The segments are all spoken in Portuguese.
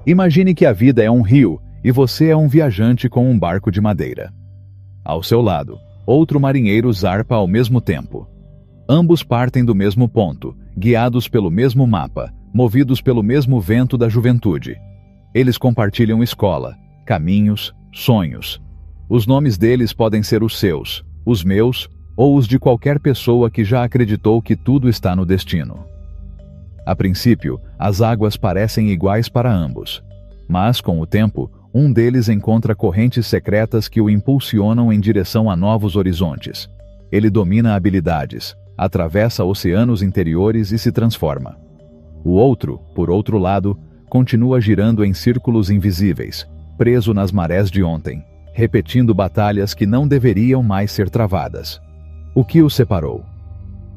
Imagine que a vida é um rio e você é um viajante com um barco de madeira. Ao seu lado, outro marinheiro zarpa ao mesmo tempo. Ambos partem do mesmo ponto, guiados pelo mesmo mapa, movidos pelo mesmo vento da juventude. Eles compartilham escola, caminhos, sonhos. Os nomes deles podem ser os seus, os meus ou os de qualquer pessoa que já acreditou que tudo está no destino. A princípio, as águas parecem iguais para ambos. Mas, com o tempo, um deles encontra correntes secretas que o impulsionam em direção a novos horizontes. Ele domina habilidades, atravessa oceanos interiores e se transforma. O outro, por outro lado, continua girando em círculos invisíveis, preso nas marés de ontem, repetindo batalhas que não deveriam mais ser travadas. O que os separou?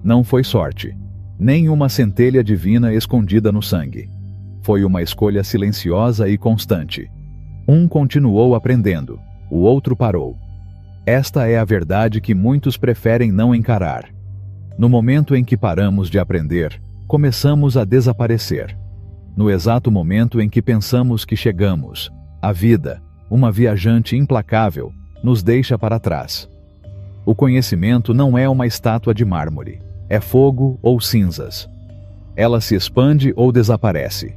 Não foi sorte, nem uma centelha divina escondida no sangue. Foi uma escolha silenciosa e constante. Um continuou aprendendo, o outro parou. Esta é a verdade que muitos preferem não encarar. No momento em que paramos de aprender, começamos a desaparecer. No exato momento em que pensamos que chegamos, a vida, uma viajante implacável, nos deixa para trás. O conhecimento não é uma estátua de mármore, é fogo ou cinzas. Ela se expande ou desaparece.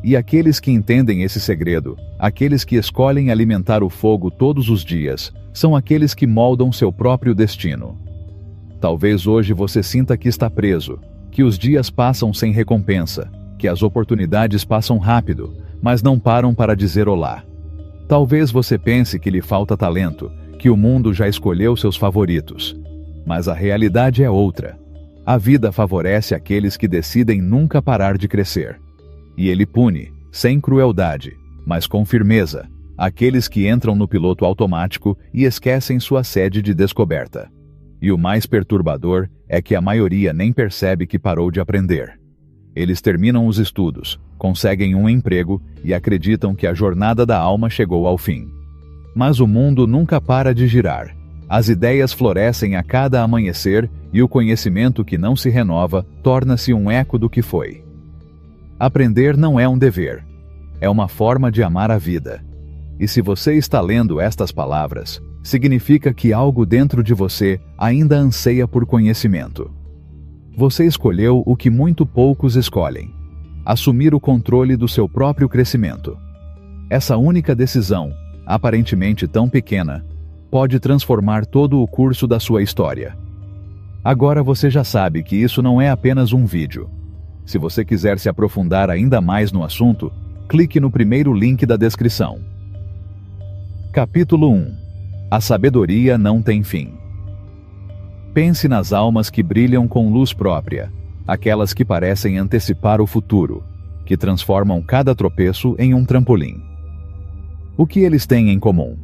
E aqueles que entendem esse segredo, aqueles que escolhem alimentar o fogo todos os dias, são aqueles que moldam seu próprio destino. Talvez hoje você sinta que está preso, que os dias passam sem recompensa, que as oportunidades passam rápido, mas não param para dizer olá. Talvez você pense que lhe falta talento, que o mundo já escolheu seus favoritos. Mas a realidade é outra. A vida favorece aqueles que decidem nunca parar de crescer. E ele pune, sem crueldade, mas com firmeza, aqueles que entram no piloto automático e esquecem sua sede de descoberta. E o mais perturbador é que a maioria nem percebe que parou de aprender. Eles terminam os estudos, conseguem um emprego e acreditam que a jornada da alma chegou ao fim. Mas o mundo nunca para de girar. As ideias florescem a cada amanhecer e o conhecimento que não se renova torna-se um eco do que foi. Aprender não é um dever. É uma forma de amar a vida. E se você está lendo estas palavras, significa que algo dentro de você ainda anseia por conhecimento. Você escolheu o que muito poucos escolhem: assumir o controle do seu próprio crescimento. Essa única decisão, aparentemente tão pequena, pode transformar todo o curso da sua história. Agora você já sabe que isso não é apenas um vídeo. Se você quiser se aprofundar ainda mais no assunto, clique no primeiro link da descrição. Capítulo 1. A sabedoria não tem fim. Pense nas almas que brilham com luz própria, aquelas que parecem antecipar o futuro, que transformam cada tropeço em um trampolim. O que eles têm em comum?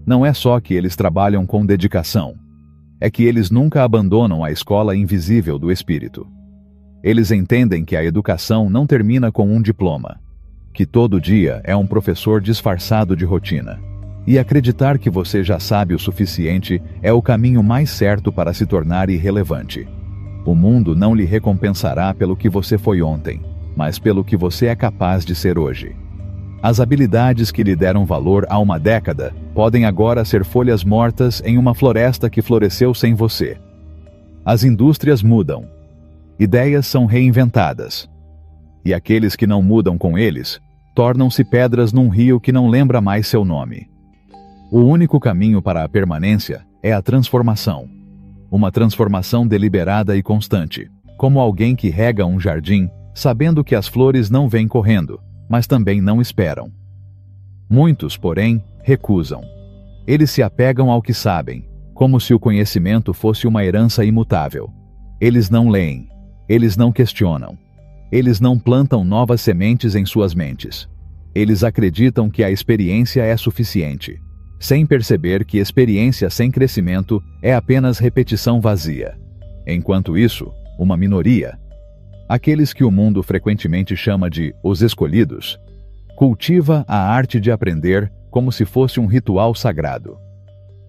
Não é só que eles trabalham com dedicação, é que eles nunca abandonam a escola invisível do espírito. Eles entendem que a educação não termina com um diploma, que todo dia é um professor disfarçado de rotina. E acreditar que você já sabe o suficiente é o caminho mais certo para se tornar irrelevante. O mundo não lhe recompensará pelo que você foi ontem, mas pelo que você é capaz de ser hoje. As habilidades que lhe deram valor há uma década podem agora ser folhas mortas em uma floresta que floresceu sem você. As indústrias mudam. Ideias são reinventadas. E aqueles que não mudam com eles, tornam-se pedras num rio que não lembra mais seu nome. O único caminho para a permanência é a transformação. Uma transformação deliberada e constante, como alguém que rega um jardim, sabendo que as flores não vêm correndo, mas também não esperam. Muitos, porém, recusam. Eles se apegam ao que sabem, como se o conhecimento fosse uma herança imutável. Eles não leem. Eles não questionam. Eles não plantam novas sementes em suas mentes. Eles acreditam que a experiência é suficiente, sem perceber que experiência sem crescimento é apenas repetição vazia. Enquanto isso, uma minoria, aqueles que o mundo frequentemente chama de os escolhidos, cultiva a arte de aprender como se fosse um ritual sagrado.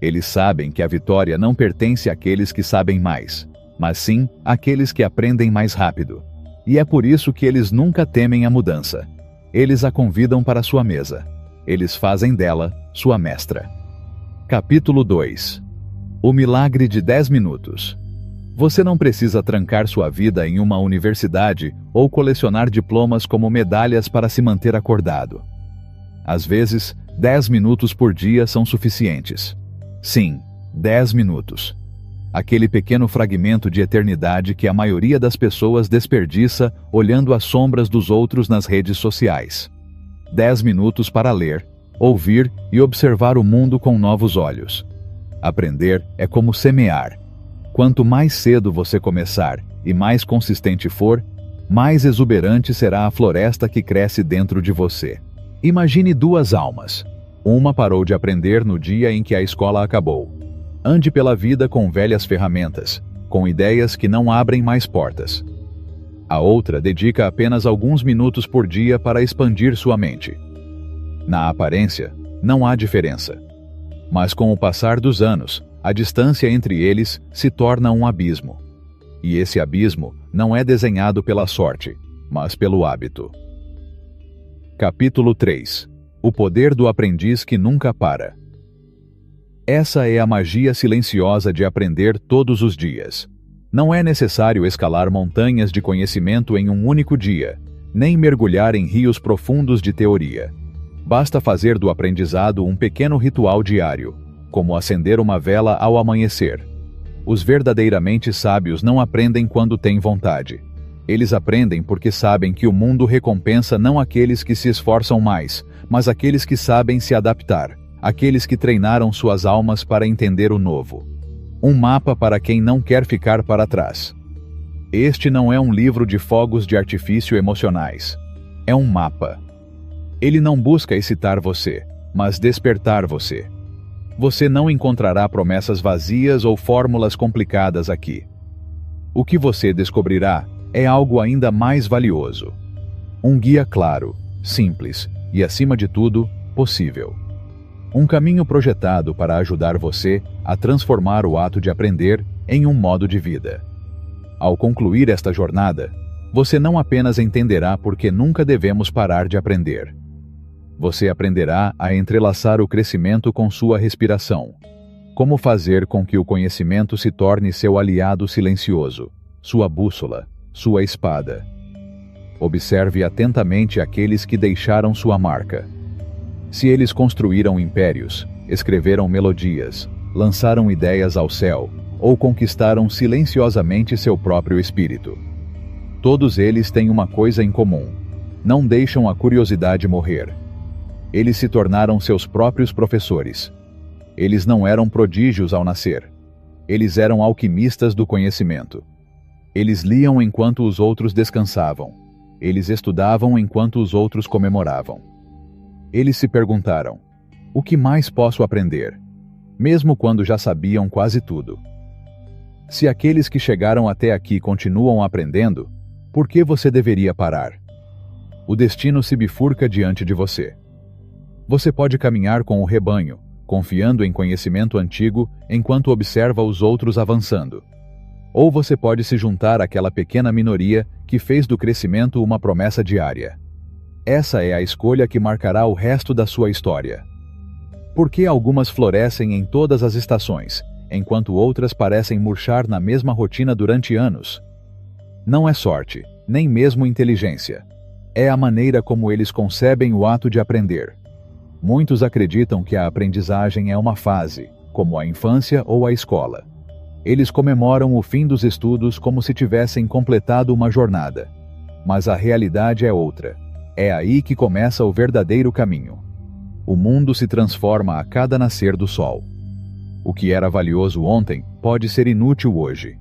Eles sabem que a vitória não pertence àqueles que sabem mais, mas sim àqueles que aprendem mais rápido. E é por isso que eles nunca temem a mudança. Eles a convidam para sua mesa. Eles fazem dela sua mestra. Capítulo 2. O milagre de 10 minutos. Você não precisa trancar sua vida em uma universidade ou colecionar diplomas como medalhas para se manter acordado. Às vezes, 10 minutos por dia são suficientes. Sim, 10 minutos. Aquele pequeno fragmento de eternidade que a maioria das pessoas desperdiça olhando as sombras dos outros nas redes sociais. 10 minutos para ler, ouvir e observar o mundo com novos olhos. Aprender é como semear. Quanto mais cedo você começar e mais consistente for, mais exuberante será a floresta que cresce dentro de você. Imagine duas almas. Uma parou de aprender no dia em que a escola acabou. Ande pela vida com velhas ferramentas, com ideias que não abrem mais portas. A outra dedica apenas alguns minutos por dia para expandir sua mente. Na aparência, não há diferença. Mas com o passar dos anos, a distância entre eles se torna um abismo. E esse abismo não é desenhado pela sorte, mas pelo hábito. Capítulo 3. O poder do aprendiz que nunca para. Essa é a magia silenciosa de aprender todos os dias. Não é necessário escalar montanhas de conhecimento em um único dia, nem mergulhar em rios profundos de teoria. Basta fazer do aprendizado um pequeno ritual diário, como acender uma vela ao amanhecer. Os verdadeiramente sábios não aprendem quando têm vontade. Eles aprendem porque sabem que o mundo recompensa não aqueles que se esforçam mais, mas aqueles que sabem se adaptar, aqueles que treinaram suas almas para entender o novo. Um mapa para quem não quer ficar para trás. Este não é um livro de fogos de artifício emocionais. É um mapa. Ele não busca excitar você, mas despertar você. Você não encontrará promessas vazias ou fórmulas complicadas aqui. O que você descobrirá é algo ainda mais valioso. Um guia claro, simples e, acima de tudo, possível. Um caminho projetado para ajudar você a transformar o ato de aprender em um modo de vida. Ao concluir esta jornada, você não apenas entenderá por que nunca devemos parar de aprender. Você aprenderá a entrelaçar o crescimento com sua respiração. Como fazer com que o conhecimento se torne seu aliado silencioso, sua bússola, sua espada. Observe atentamente aqueles que deixaram sua marca. Se eles construíram impérios, escreveram melodias, lançaram ideias ao céu, ou conquistaram silenciosamente seu próprio espírito. Todos eles têm uma coisa em comum: não deixam a curiosidade morrer. Eles se tornaram seus próprios professores. Eles não eram prodígios ao nascer. Eles eram alquimistas do conhecimento. Eles liam enquanto os outros descansavam. Eles estudavam enquanto os outros comemoravam. Eles se perguntaram: o que mais posso aprender? Mesmo quando já sabiam quase tudo. Se aqueles que chegaram até aqui continuam aprendendo, por que você deveria parar? O destino se bifurca diante de você. Você pode caminhar com o rebanho, confiando em conhecimento antigo enquanto observa os outros avançando. Ou você pode se juntar àquela pequena minoria que fez do crescimento uma promessa diária. Essa é a escolha que marcará o resto da sua história. Por que algumas florescem em todas as estações, enquanto outras parecem murchar na mesma rotina durante anos? Não é sorte, nem mesmo inteligência. É a maneira como eles concebem o ato de aprender. Muitos acreditam que a aprendizagem é uma fase, como a infância ou a escola. Eles comemoram o fim dos estudos como se tivessem completado uma jornada. Mas a realidade é outra. É aí que começa o verdadeiro caminho. O mundo se transforma a cada nascer do sol. O que era valioso ontem pode ser inútil hoje.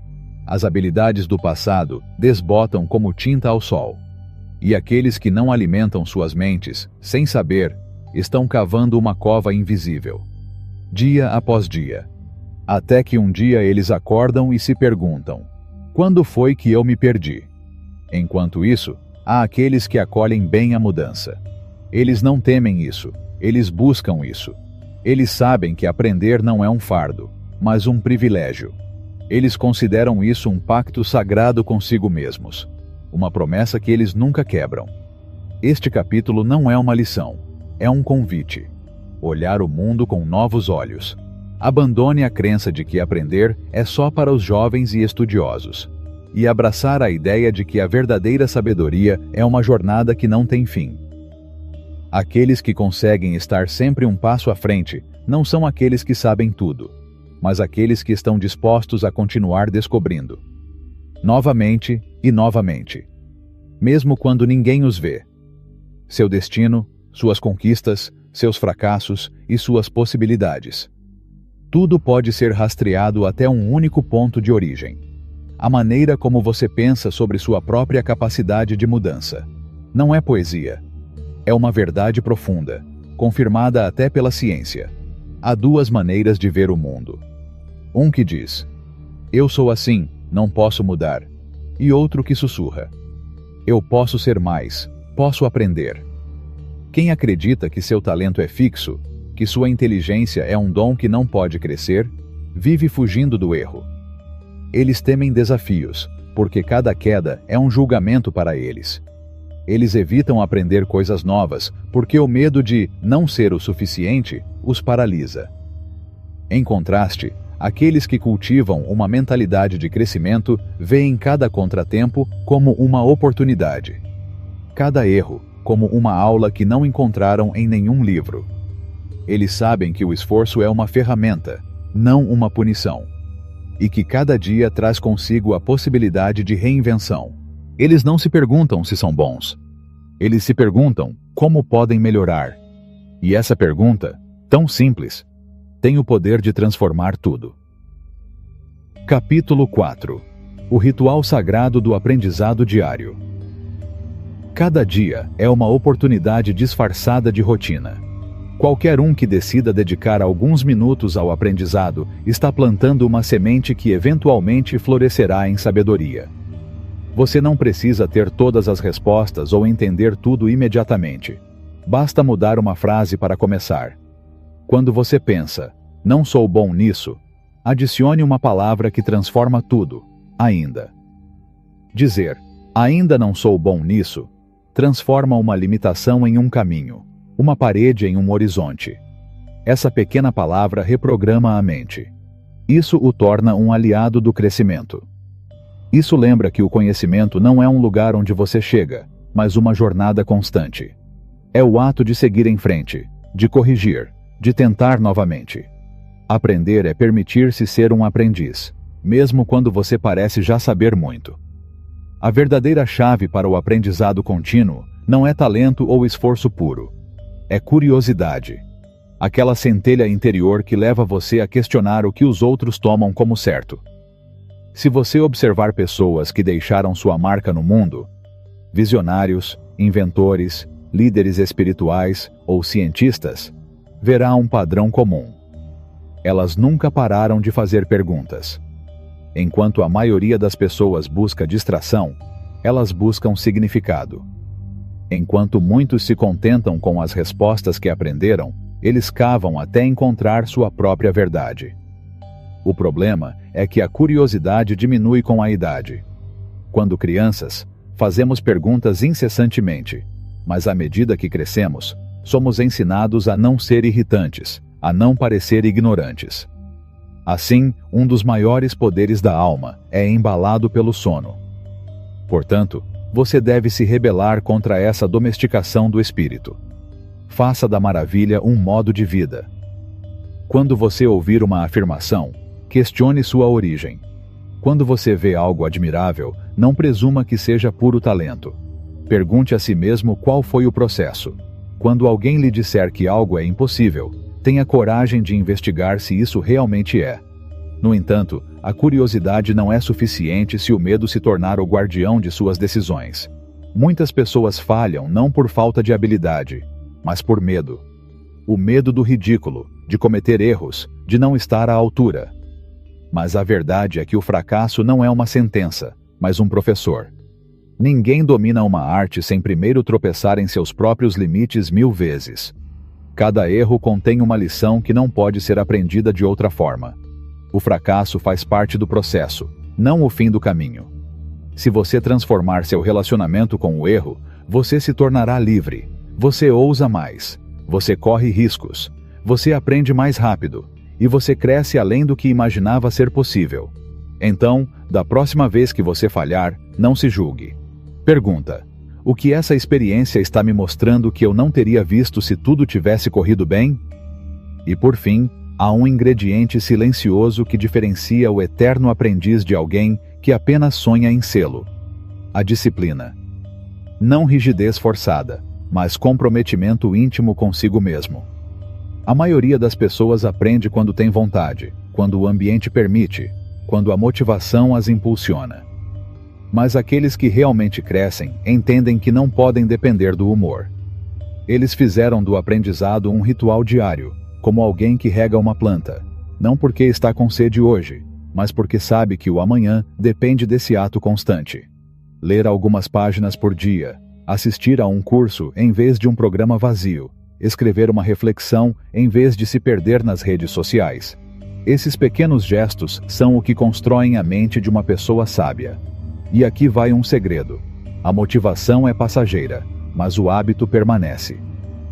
As habilidades do passado desbotam como tinta ao sol. E aqueles que não alimentam suas mentes, sem saber, estão cavando uma cova invisível. Dia após dia. Até que um dia eles acordam e se perguntam: quando foi que eu me perdi? Enquanto isso, há aqueles que acolhem bem a mudança. Eles não temem isso, eles buscam isso. Eles sabem que aprender não é um fardo, mas um privilégio. Eles consideram isso um pacto sagrado consigo mesmos, uma promessa que eles nunca quebram. Este capítulo não é uma lição, é um convite. Olhar o mundo com novos olhos. Abandone a crença de que aprender é só para os jovens e estudiosos, e abraçar a ideia de que a verdadeira sabedoria é uma jornada que não tem fim. Aqueles que conseguem estar sempre um passo à frente não são aqueles que sabem tudo, mas aqueles que estão dispostos a continuar descobrindo. Novamente e novamente. Mesmo quando ninguém os vê. Seu destino, suas conquistas, seus fracassos e suas possibilidades. Tudo pode ser rastreado até um único ponto de origem. A maneira como você pensa sobre sua própria capacidade de mudança. Não é poesia. É uma verdade profunda, confirmada até pela ciência. Há duas maneiras de ver o mundo. Um que diz, eu sou assim, não posso mudar. E outro que sussurra, eu posso ser mais, posso aprender. Quem acredita que seu talento é fixo, que sua inteligência é um dom que não pode crescer, vive fugindo do erro. Eles temem desafios, porque cada queda é um julgamento para eles. Eles evitam aprender coisas novas, porque o medo de não ser o suficiente os paralisa. Em contraste, aqueles que cultivam uma mentalidade de crescimento veem cada contratempo como uma oportunidade. Cada erro como uma aula que não encontraram em nenhum livro. Eles sabem que o esforço é uma ferramenta, não uma punição. E que cada dia traz consigo a possibilidade de reinvenção. Eles não se perguntam se são bons. Eles se perguntam como podem melhorar. E essa pergunta, tão simples, tem o poder de transformar tudo. Capítulo 4. O ritual sagrado do aprendizado diário. Cada dia é uma oportunidade disfarçada de rotina. Qualquer um que decida dedicar alguns minutos ao aprendizado está plantando uma semente que eventualmente florescerá em sabedoria. Você não precisa ter todas as respostas ou entender tudo imediatamente. Basta mudar uma frase para começar. Quando você pensa, não sou bom nisso, adicione uma palavra que transforma tudo, ainda. Dizer, ainda não sou bom nisso, transforma uma limitação em um caminho, uma parede em um horizonte. Essa pequena palavra reprograma a mente. Isso o torna um aliado do crescimento. Isso lembra que o conhecimento não é um lugar onde você chega, mas uma jornada constante. É o ato de seguir em frente, de corrigir, de tentar novamente. Aprender é permitir-se ser um aprendiz, mesmo quando você parece já saber muito. A verdadeira chave para o aprendizado contínuo não é talento ou esforço puro. É curiosidade. Aquela centelha interior que leva você a questionar o que os outros tomam como certo. Se você observar pessoas que deixaram sua marca no mundo, visionários, inventores, líderes espirituais ou cientistas, verá um padrão comum. Elas nunca pararam de fazer perguntas. Enquanto a maioria das pessoas busca distração, elas buscam significado. Enquanto muitos se contentam com as respostas que aprenderam, eles cavam até encontrar sua própria verdade. O problema é que a curiosidade diminui com a idade. Quando crianças, fazemos perguntas incessantemente, mas à medida que crescemos, somos ensinados a não ser irritantes, a não parecer ignorantes. Assim, um dos maiores poderes da alma é embalado pelo sono. Portanto, você deve se rebelar contra essa domesticação do espírito. Faça da maravilha um modo de vida. Quando você ouvir uma afirmação, questione sua origem. Quando você vê algo admirável, não presuma que seja puro talento. Pergunte a si mesmo qual foi o processo. Quando alguém lhe disser que algo é impossível, tenha coragem de investigar se isso realmente é. No entanto, a curiosidade não é suficiente se o medo se tornar o guardião de suas decisões. Muitas pessoas falham não por falta de habilidade, mas por medo. O medo do ridículo, de cometer erros, de não estar à altura. Mas a verdade é que o fracasso não é uma sentença, mas um professor. Ninguém domina uma arte sem primeiro tropeçar em seus próprios limites 1000 vezes. Cada erro contém uma lição que não pode ser aprendida de outra forma. O fracasso faz parte do processo, não o fim do caminho. Se você transformar seu relacionamento com o erro, você se tornará livre. Você ousa mais. Você corre riscos. Você aprende mais rápido. E você cresce além do que imaginava ser possível. Então, da próxima vez que você falhar, não se julgue. Pergunta: o que essa experiência está me mostrando que eu não teria visto se tudo tivesse corrido bem? E por fim, há um ingrediente silencioso que diferencia o eterno aprendiz de alguém que apenas sonha em sê-lo: a disciplina. Não rigidez forçada, mas comprometimento íntimo consigo mesmo. A maioria das pessoas aprende quando tem vontade, quando o ambiente permite, quando a motivação as impulsiona. Mas aqueles que realmente crescem entendem que não podem depender do humor. Eles fizeram do aprendizado um ritual diário, como alguém que rega uma planta, não porque está com sede hoje, mas porque sabe que o amanhã depende desse ato constante. Ler algumas páginas por dia, assistir a um curso em vez de um programa vazio, escrever uma reflexão em vez de se perder nas redes sociais. Esses pequenos gestos são o que constroem a mente de uma pessoa sábia. E aqui vai um segredo: a motivação é passageira, mas o hábito permanece.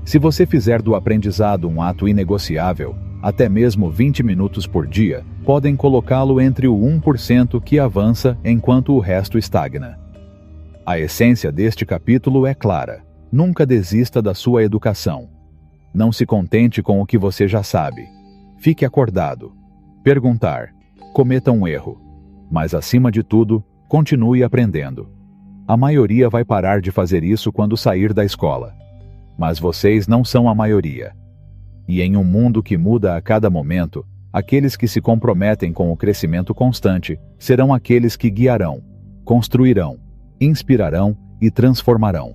Se você fizer do aprendizado um ato inegociável, até mesmo 20 minutos por dia podem colocá-lo entre o 1% que avança enquanto o resto estagna. A essência deste capítulo é clara: nunca desista da sua educação. Não se contente com o que você já sabe. Fique acordado. Perguntar. Cometa um erro. Mas acima de tudo, continue aprendendo. A maioria vai parar de fazer isso quando sair da escola. Mas vocês não são a maioria. E em um mundo que muda a cada momento, aqueles que se comprometem com o crescimento constante serão aqueles que guiarão, construirão, inspirarão e transformarão.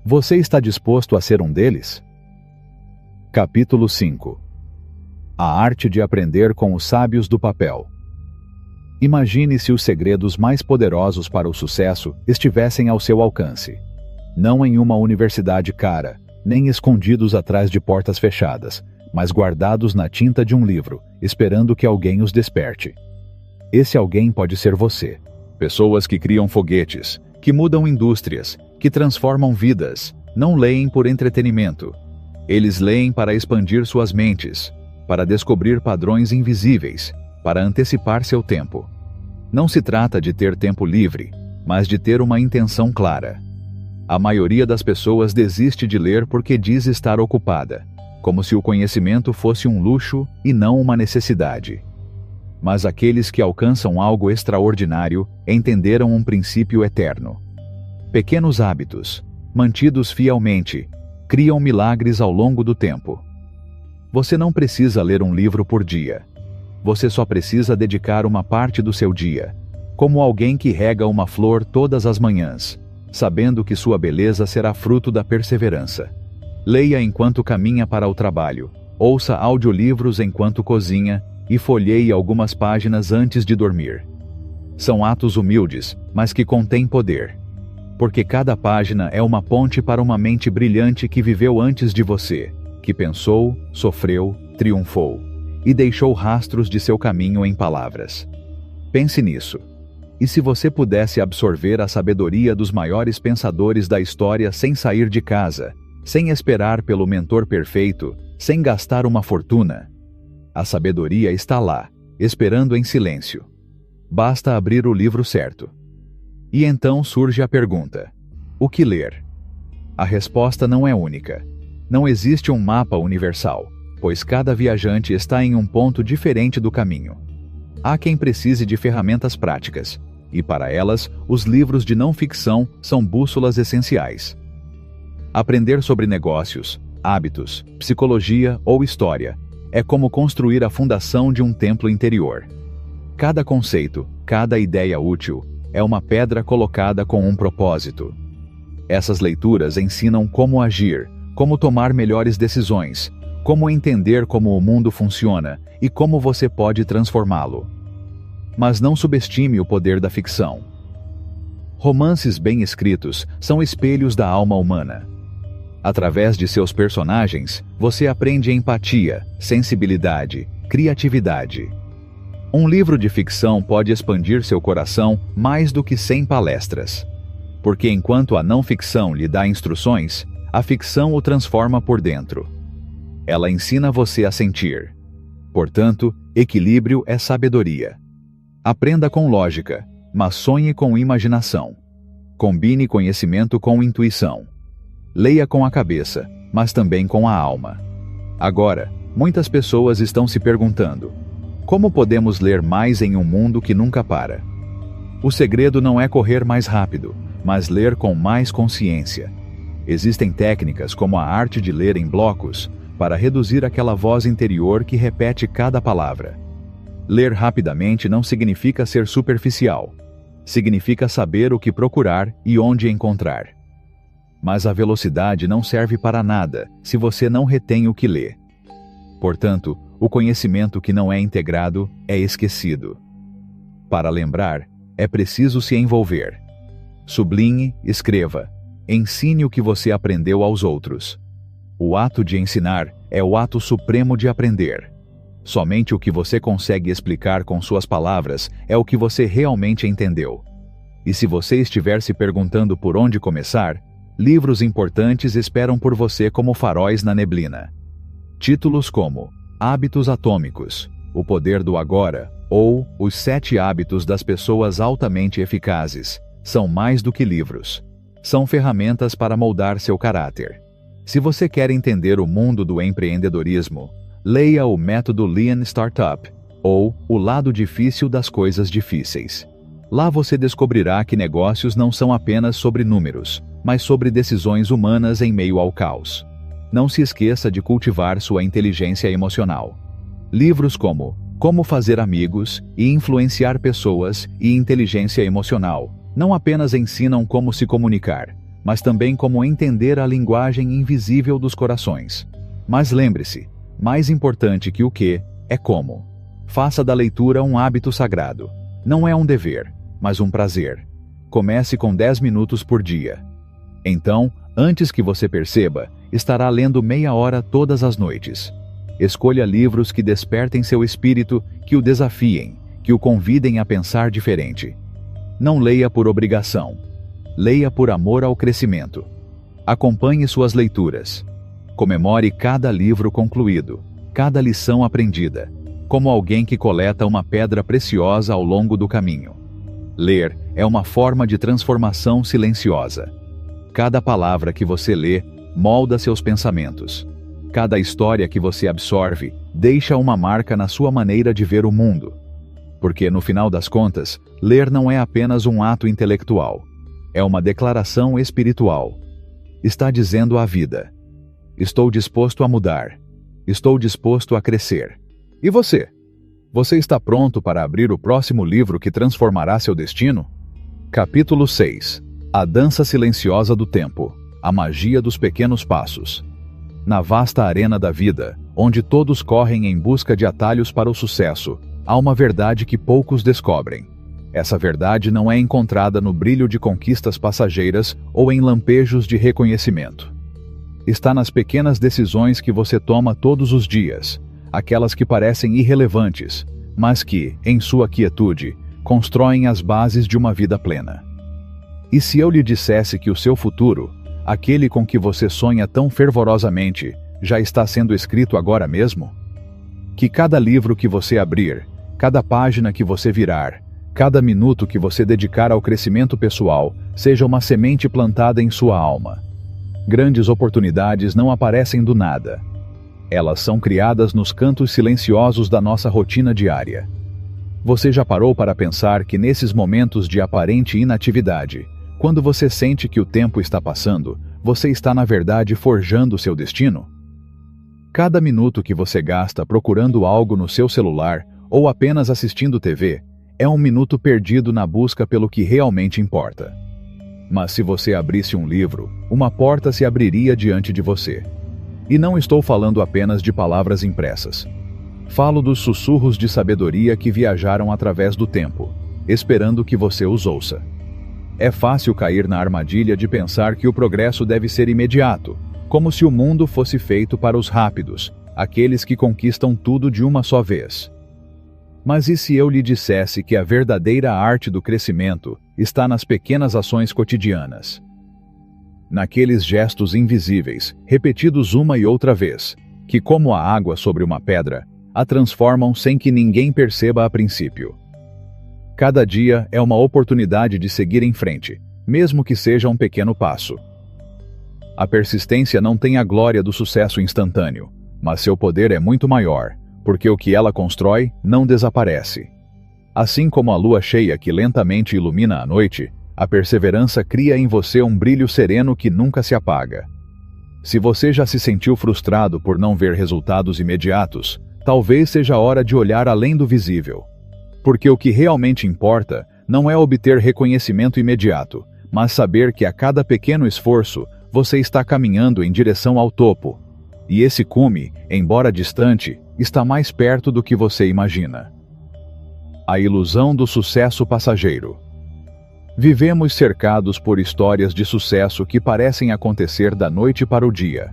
Você está disposto a ser um deles? Capítulo 5. A arte de aprender com os sábios do papel. Imagine se os segredos mais poderosos para o sucesso estivessem ao seu alcance. Não em uma universidade cara, nem escondidos atrás de portas fechadas, mas guardados na tinta de um livro, esperando que alguém os desperte. Esse alguém pode ser você. Pessoas que criam foguetes, que mudam indústrias, que transformam vidas, não leem por entretenimento. Eles leem para expandir suas mentes, para descobrir padrões invisíveis, para antecipar seu tempo. Não se trata de ter tempo livre, mas de ter uma intenção clara. A maioria das pessoas desiste de ler porque diz estar ocupada, como se o conhecimento fosse um luxo e não uma necessidade. Mas aqueles que alcançam algo extraordinário entenderam um princípio eterno. Pequenos hábitos, mantidos fielmente, criam milagres ao longo do tempo. Você não precisa ler um livro por dia. Você só precisa dedicar uma parte do seu dia, como alguém que rega uma flor todas as manhãs, sabendo que sua beleza será fruto da perseverança. Leia enquanto caminha para o trabalho, ouça audiolivros enquanto cozinha e folheie algumas páginas antes de dormir. São atos humildes, mas que contêm poder. Porque cada página é uma ponte para uma mente brilhante que viveu antes de você, que pensou, sofreu, triunfou e deixou rastros de seu caminho em palavras. Pense nisso. E se você pudesse absorver a sabedoria dos maiores pensadores da história sem sair de casa, sem esperar pelo mentor perfeito, sem gastar uma fortuna? A sabedoria está lá, esperando em silêncio. Basta abrir o livro certo. E então surge a pergunta: o que ler? A resposta não é única. Não existe um mapa universal, pois cada viajante está em um ponto diferente do caminho. Há quem precise de ferramentas práticas, e para elas, os livros de não ficção são bússolas essenciais. Aprender sobre negócios, hábitos, psicologia ou história é como construir a fundação de um templo interior. Cada conceito, cada ideia útil, é uma pedra colocada com um propósito. Essas leituras ensinam como agir, como tomar melhores decisões, como entender como o mundo funciona e como você pode transformá-lo. Mas não subestime o poder da ficção. Romances bem escritos são espelhos da alma humana. Através de seus personagens, você aprende empatia, sensibilidade, criatividade. Um livro de ficção pode expandir seu coração mais do que 100 palestras. porque enquanto a não ficção lhe dá instruções, a ficção o transforma por dentro. Ela ensina você a sentir. Portanto, equilíbrio é sabedoria. Aprenda com lógica, mas sonhe com imaginação. Combine conhecimento com intuição. Leia com a cabeça, mas também com a alma. Agora, muitas pessoas estão se perguntando: como podemos ler mais em um mundo que nunca para? O segredo não é correr mais rápido, mas ler com mais consciência. Existem técnicas como a arte de ler em blocos, para reduzir aquela voz interior que repete cada palavra. Ler rapidamente não significa ser superficial. Significa saber o que procurar e onde encontrar. Mas a velocidade não serve para nada se você não retém o que lê. Portanto, o conhecimento que não é integrado é esquecido. Para lembrar, é preciso se envolver. Sublinhe, escreva. Ensine o que você aprendeu aos outros. O ato de ensinar é o ato supremo de aprender. Somente o que você consegue explicar com suas palavras é o que você realmente entendeu. E se você estiver se perguntando por onde começar, livros importantes esperam por você como faróis na neblina. Títulos como Hábitos Atômicos, O Poder do Agora ou Os 7 Hábitos das Pessoas Altamente Eficazes são mais do que livros. São ferramentas para moldar seu caráter. Se você quer entender o mundo do empreendedorismo, leia o Método Lean Startup, ou O Lado Difícil das Coisas Difíceis. Lá você descobrirá que negócios não são apenas sobre números, mas sobre decisões humanas em meio ao caos. Não se esqueça de cultivar sua inteligência emocional. Livros como Como Fazer Amigos e Influenciar Pessoas e Inteligência Emocional não apenas ensinam como se comunicar, mas também como entender a linguagem invisível dos corações. Mas lembre-se, mais importante que o que, é como. Faça da leitura um hábito sagrado. Não é um dever, mas um prazer. Comece com 10 minutos por dia. Então, antes que você perceba, estará lendo meia hora todas as noites. Escolha livros que despertem seu espírito, que o desafiem, que o convidem a pensar diferente. Não leia por obrigação. Leia por amor ao crescimento. Acompanhe suas leituras. Comemore cada livro concluído, cada lição aprendida, como alguém que coleta uma pedra preciosa ao longo do caminho. Ler é uma forma de transformação silenciosa. Cada palavra que você lê molda seus pensamentos. Cada história que você absorve deixa uma marca na sua maneira de ver o mundo. Porque, no final das contas, ler não é apenas um ato intelectual. É uma declaração espiritual. Está dizendo à vida: estou disposto a mudar. Estou disposto a crescer. E você? Você está pronto para abrir o próximo livro que transformará seu destino? Capítulo 6. A Dança Silenciosa do Tempo. A Magia dos Pequenos Passos. Na vasta arena da vida, onde todos correm em busca de atalhos para o sucesso, há uma verdade que poucos descobrem. Essa verdade não é encontrada no brilho de conquistas passageiras ou em lampejos de reconhecimento. Está nas pequenas decisões que você toma todos os dias, aquelas que parecem irrelevantes, mas que, em sua quietude, constroem as bases de uma vida plena. E se eu lhe dissesse que o seu futuro, aquele com que você sonha tão fervorosamente, já está sendo escrito agora mesmo? Que cada livro que você abrir, cada página que você virar, cada minuto que você dedicar ao crescimento pessoal, seja uma semente plantada em sua alma. Grandes oportunidades não aparecem do nada. Elas são criadas nos cantos silenciosos da nossa rotina diária. Você já parou para pensar que nesses momentos de aparente inatividade, quando você sente que o tempo está passando, você está na verdade forjando seu destino? Cada minuto que você gasta procurando algo no seu celular ou apenas assistindo TV, é um minuto perdido na busca pelo que realmente importa. Mas se você abrisse um livro, uma porta se abriria diante de você. E não estou falando apenas de palavras impressas. Falo dos sussurros de sabedoria que viajaram através do tempo, esperando que você os ouça. É fácil cair na armadilha de pensar que o progresso deve ser imediato, como se o mundo fosse feito para os rápidos, aqueles que conquistam tudo de uma só vez. Mas e se eu lhe dissesse que a verdadeira arte do crescimento está nas pequenas ações cotidianas? Naqueles gestos invisíveis, repetidos uma e outra vez, que, como a água sobre uma pedra, a transformam sem que ninguém perceba a princípio. Cada dia é uma oportunidade de seguir em frente, mesmo que seja um pequeno passo. A persistência não tem a glória do sucesso instantâneo, mas seu poder é muito maior, porque o que ela constrói não desaparece. Assim como a lua cheia que lentamente ilumina a noite, a perseverança cria em você um brilho sereno que nunca se apaga. Se você já se sentiu frustrado por não ver resultados imediatos, talvez seja hora de olhar além do visível. Porque o que realmente importa não é obter reconhecimento imediato, mas saber que a cada pequeno esforço você está caminhando em direção ao topo. E esse cume, embora distante, está mais perto do que você imagina. A ilusão do sucesso passageiro. Vivemos cercados por histórias de sucesso que parecem acontecer da noite para o dia.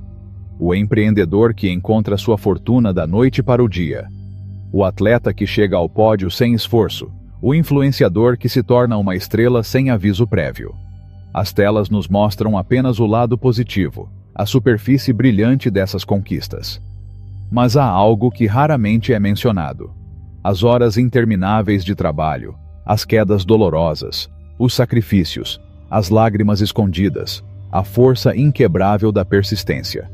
O empreendedor que encontra sua fortuna da noite para o dia. O atleta que chega ao pódio sem esforço. O influenciador que se torna uma estrela sem aviso prévio. As telas nos mostram apenas o lado positivo, a superfície brilhante dessas conquistas. Mas há algo que raramente é mencionado. As horas intermináveis de trabalho, as quedas dolorosas, os sacrifícios, as lágrimas escondidas, a força inquebrável da persistência.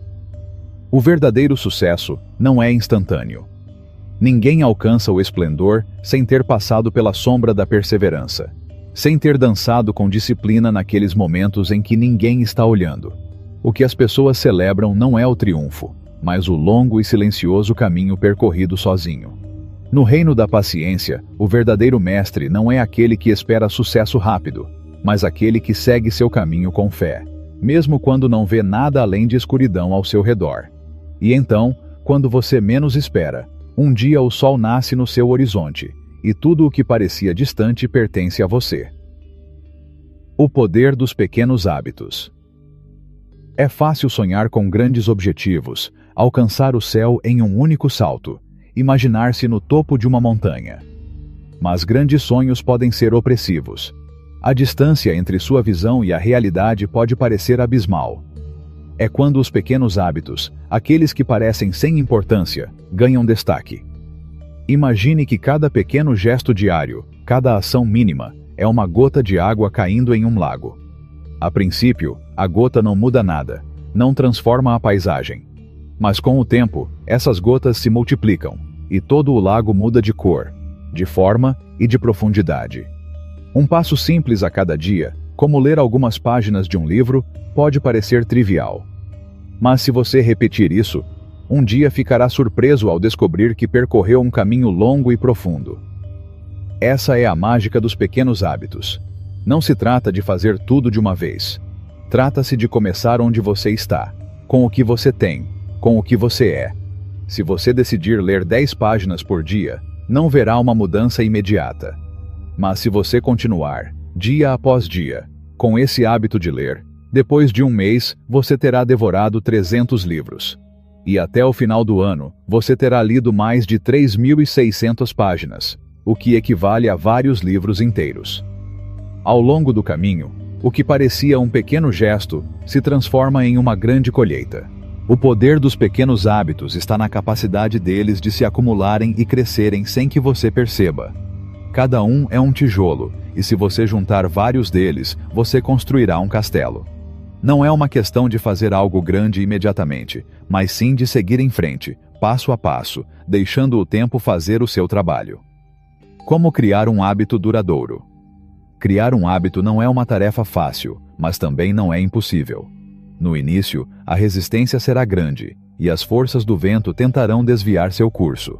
O verdadeiro sucesso não é instantâneo. Ninguém alcança o esplendor sem ter passado pela sombra da perseverança, sem ter dançado com disciplina naqueles momentos em que ninguém está olhando. O que as pessoas celebram não é o triunfo, mas o longo e silencioso caminho percorrido sozinho. No reino da paciência, o verdadeiro mestre não é aquele que espera sucesso rápido, mas aquele que segue seu caminho com fé, mesmo quando não vê nada além de escuridão ao seu redor. E então, quando você menos espera, um dia o sol nasce no seu horizonte, e tudo o que parecia distante pertence a você. O poder dos pequenos hábitos. É fácil sonhar com grandes objetivos, alcançar o céu em um único salto, imaginar-se no topo de uma montanha. Mas grandes sonhos podem ser opressivos. A distância entre sua visão e a realidade pode parecer abismal. É quando os pequenos hábitos, aqueles que parecem sem importância, ganham destaque. Imagine que cada pequeno gesto diário, cada ação mínima, é uma gota de água caindo em um lago. A princípio, a gota não muda nada, não transforma a paisagem. Mas com o tempo, essas gotas se multiplicam, e todo o lago muda de cor, de forma e de profundidade. Um passo simples a cada dia, como ler algumas páginas de um livro, pode parecer trivial. Mas se você repetir isso, um dia ficará surpreso ao descobrir que percorreu um caminho longo e profundo. Essa é a mágica dos pequenos hábitos. Não se trata de fazer tudo de uma vez. Trata-se de começar onde você está, com o que você tem, com o que você é. Se você decidir ler 10 páginas por dia, não verá uma mudança imediata. Mas se você continuar, dia após dia, com esse hábito de ler, depois de um mês, você terá devorado 300 livros. E até o final do ano, você terá lido mais de 3.600 páginas, o que equivale a vários livros inteiros. Ao longo do caminho, o que parecia um pequeno gesto se transforma em uma grande colheita. O poder dos pequenos hábitos está na capacidade deles de se acumularem e crescerem sem que você perceba. Cada um é um tijolo, e se você juntar vários deles, você construirá um castelo. Não é uma questão de fazer algo grande imediatamente, mas sim de seguir em frente, passo a passo, deixando o tempo fazer o seu trabalho. Como criar um hábito duradouro? Criar um hábito não é uma tarefa fácil, mas também não é impossível. No início, a resistência será grande, e as forças do vento tentarão desviar seu curso.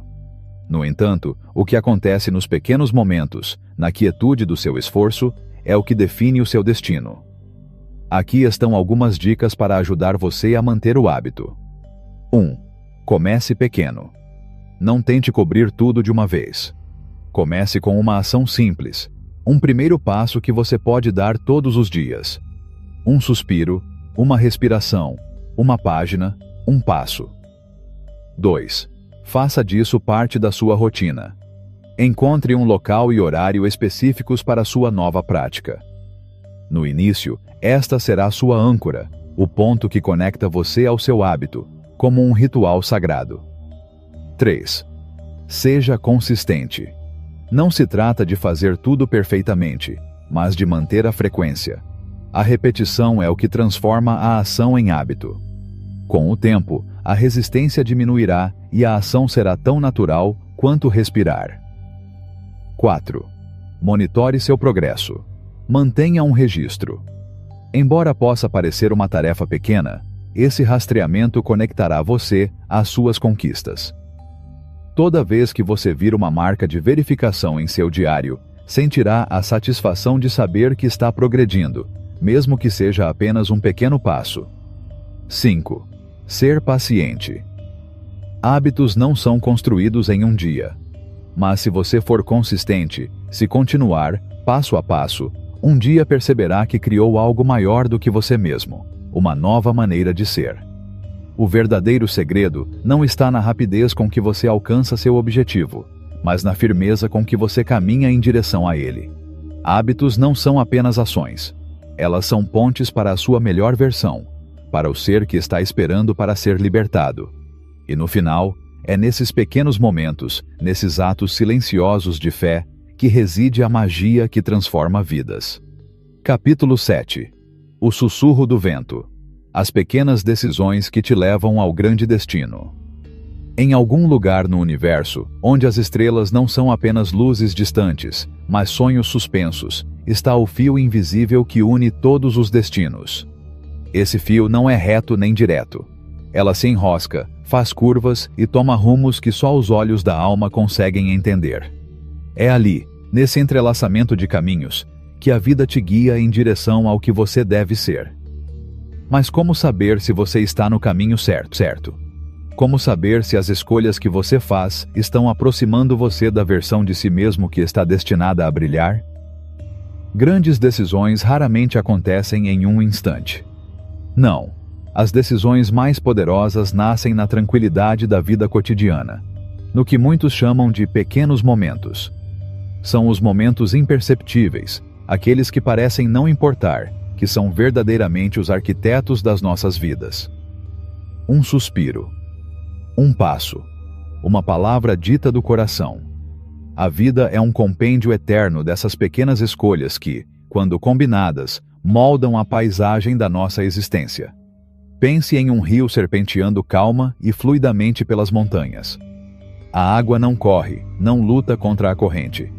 No entanto, o que acontece nos pequenos momentos, na quietude do seu esforço, é o que define o seu destino. Aqui estão algumas dicas para ajudar você a manter o hábito. 1. Comece pequeno. Não tente cobrir tudo de uma vez. Comece com uma ação simples, um primeiro passo que você pode dar todos os dias. Um suspiro, uma respiração, uma página, um passo. 2. Faça disso parte da sua rotina. Encontre um local e horário específicos para sua nova prática. No início, esta será sua âncora, o ponto que conecta você ao seu hábito, como um ritual sagrado. 3. Seja consistente. Não se trata de fazer tudo perfeitamente, mas de manter a frequência. A repetição é o que transforma a ação em hábito. Com o tempo, a resistência diminuirá e a ação será tão natural quanto respirar. 4. Monitore seu progresso. Mantenha um registro. Embora possa parecer uma tarefa pequena, esse rastreamento conectará você às suas conquistas. Toda vez que você vir uma marca de verificação em seu diário, sentirá a satisfação de saber que está progredindo, mesmo que seja apenas um pequeno passo. 5. Ser paciente. Hábitos não são construídos em um dia. Mas se você for consistente, se continuar, passo a passo, um dia perceberá que criou algo maior do que você mesmo, uma nova maneira de ser. O verdadeiro segredo não está na rapidez com que você alcança seu objetivo, mas na firmeza com que você caminha em direção a ele. Hábitos não são apenas ações. Elas são pontes para a sua melhor versão, para o ser que está esperando para ser libertado. E no final, é nesses pequenos momentos, nesses atos silenciosos de fé, que reside a magia que transforma vidas. Capítulo 7. O sussurro do vento. As pequenas decisões que te levam ao grande destino. Em algum lugar no universo, onde as estrelas não são apenas luzes distantes, mas sonhos suspensos, está o fio invisível que une todos os destinos. Esse fio não é reto nem direto. Ela se enrosca, faz curvas e toma rumos que só os olhos da alma conseguem entender. É ali, nesse entrelaçamento de caminhos, que a vida te guia em direção ao que você deve ser. Mas como saber se você está no caminho certo? Como saber se as escolhas que você faz estão aproximando você da versão de si mesmo que está destinada a brilhar? Grandes decisões raramente acontecem em um instante. Não. As decisões mais poderosas nascem na tranquilidade da vida cotidiana, no que muitos chamam de pequenos momentos. São os momentos imperceptíveis, aqueles que parecem não importar, que são verdadeiramente os arquitetos das nossas vidas. Um suspiro. Um passo. Uma palavra dita do coração. A vida é um compêndio eterno dessas pequenas escolhas que, quando combinadas, moldam a paisagem da nossa existência. Pense em um rio serpenteando calma e fluidamente pelas montanhas. A água não corre, não luta contra a corrente.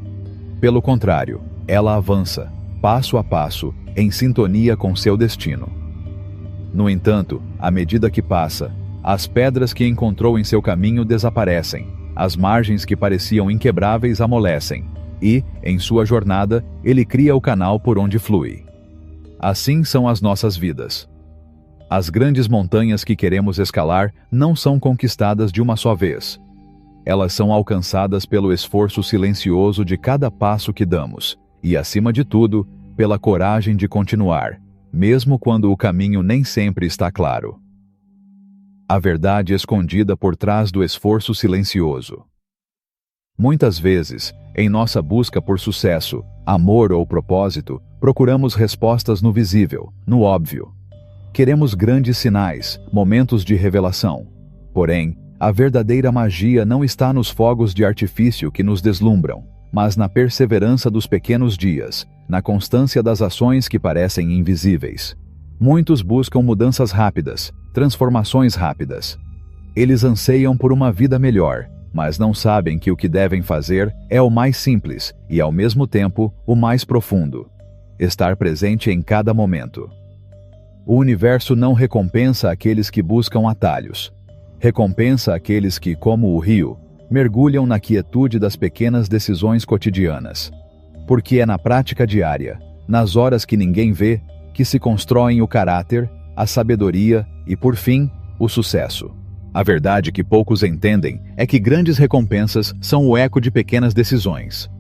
Pelo contrário, ela avança, passo a passo, em sintonia com seu destino. No entanto, à medida que passa, as pedras que encontrou em seu caminho desaparecem, as margens que pareciam inquebráveis amolecem, e, em sua jornada, ele cria o canal por onde flui. Assim são as nossas vidas. As grandes montanhas que queremos escalar não são conquistadas de uma só vez. Elas são alcançadas pelo esforço silencioso de cada passo que damos, e, acima de tudo, pela coragem de continuar, mesmo quando o caminho nem sempre está claro. A verdade escondida por trás do esforço silencioso. Muitas vezes, em nossa busca por sucesso, amor ou propósito, procuramos respostas no visível, no óbvio. Queremos grandes sinais, momentos de revelação. Porém, a verdadeira magia não está nos fogos de artifício que nos deslumbram, mas na perseverança dos pequenos dias, na constância das ações que parecem invisíveis. Muitos buscam mudanças rápidas, transformações rápidas. Eles anseiam por uma vida melhor, mas não sabem que o que devem fazer é o mais simples e, ao mesmo tempo, o mais profundo. Estar presente em cada momento. O universo não recompensa aqueles que buscam atalhos. Recompensa aqueles que, como o rio, mergulham na quietude das pequenas decisões cotidianas. Porque é na prática diária, nas horas que ninguém vê, que se constroem o caráter, a sabedoria e, por fim, o sucesso. A verdade que poucos entendem é que grandes recompensas são o eco de pequenas decisões.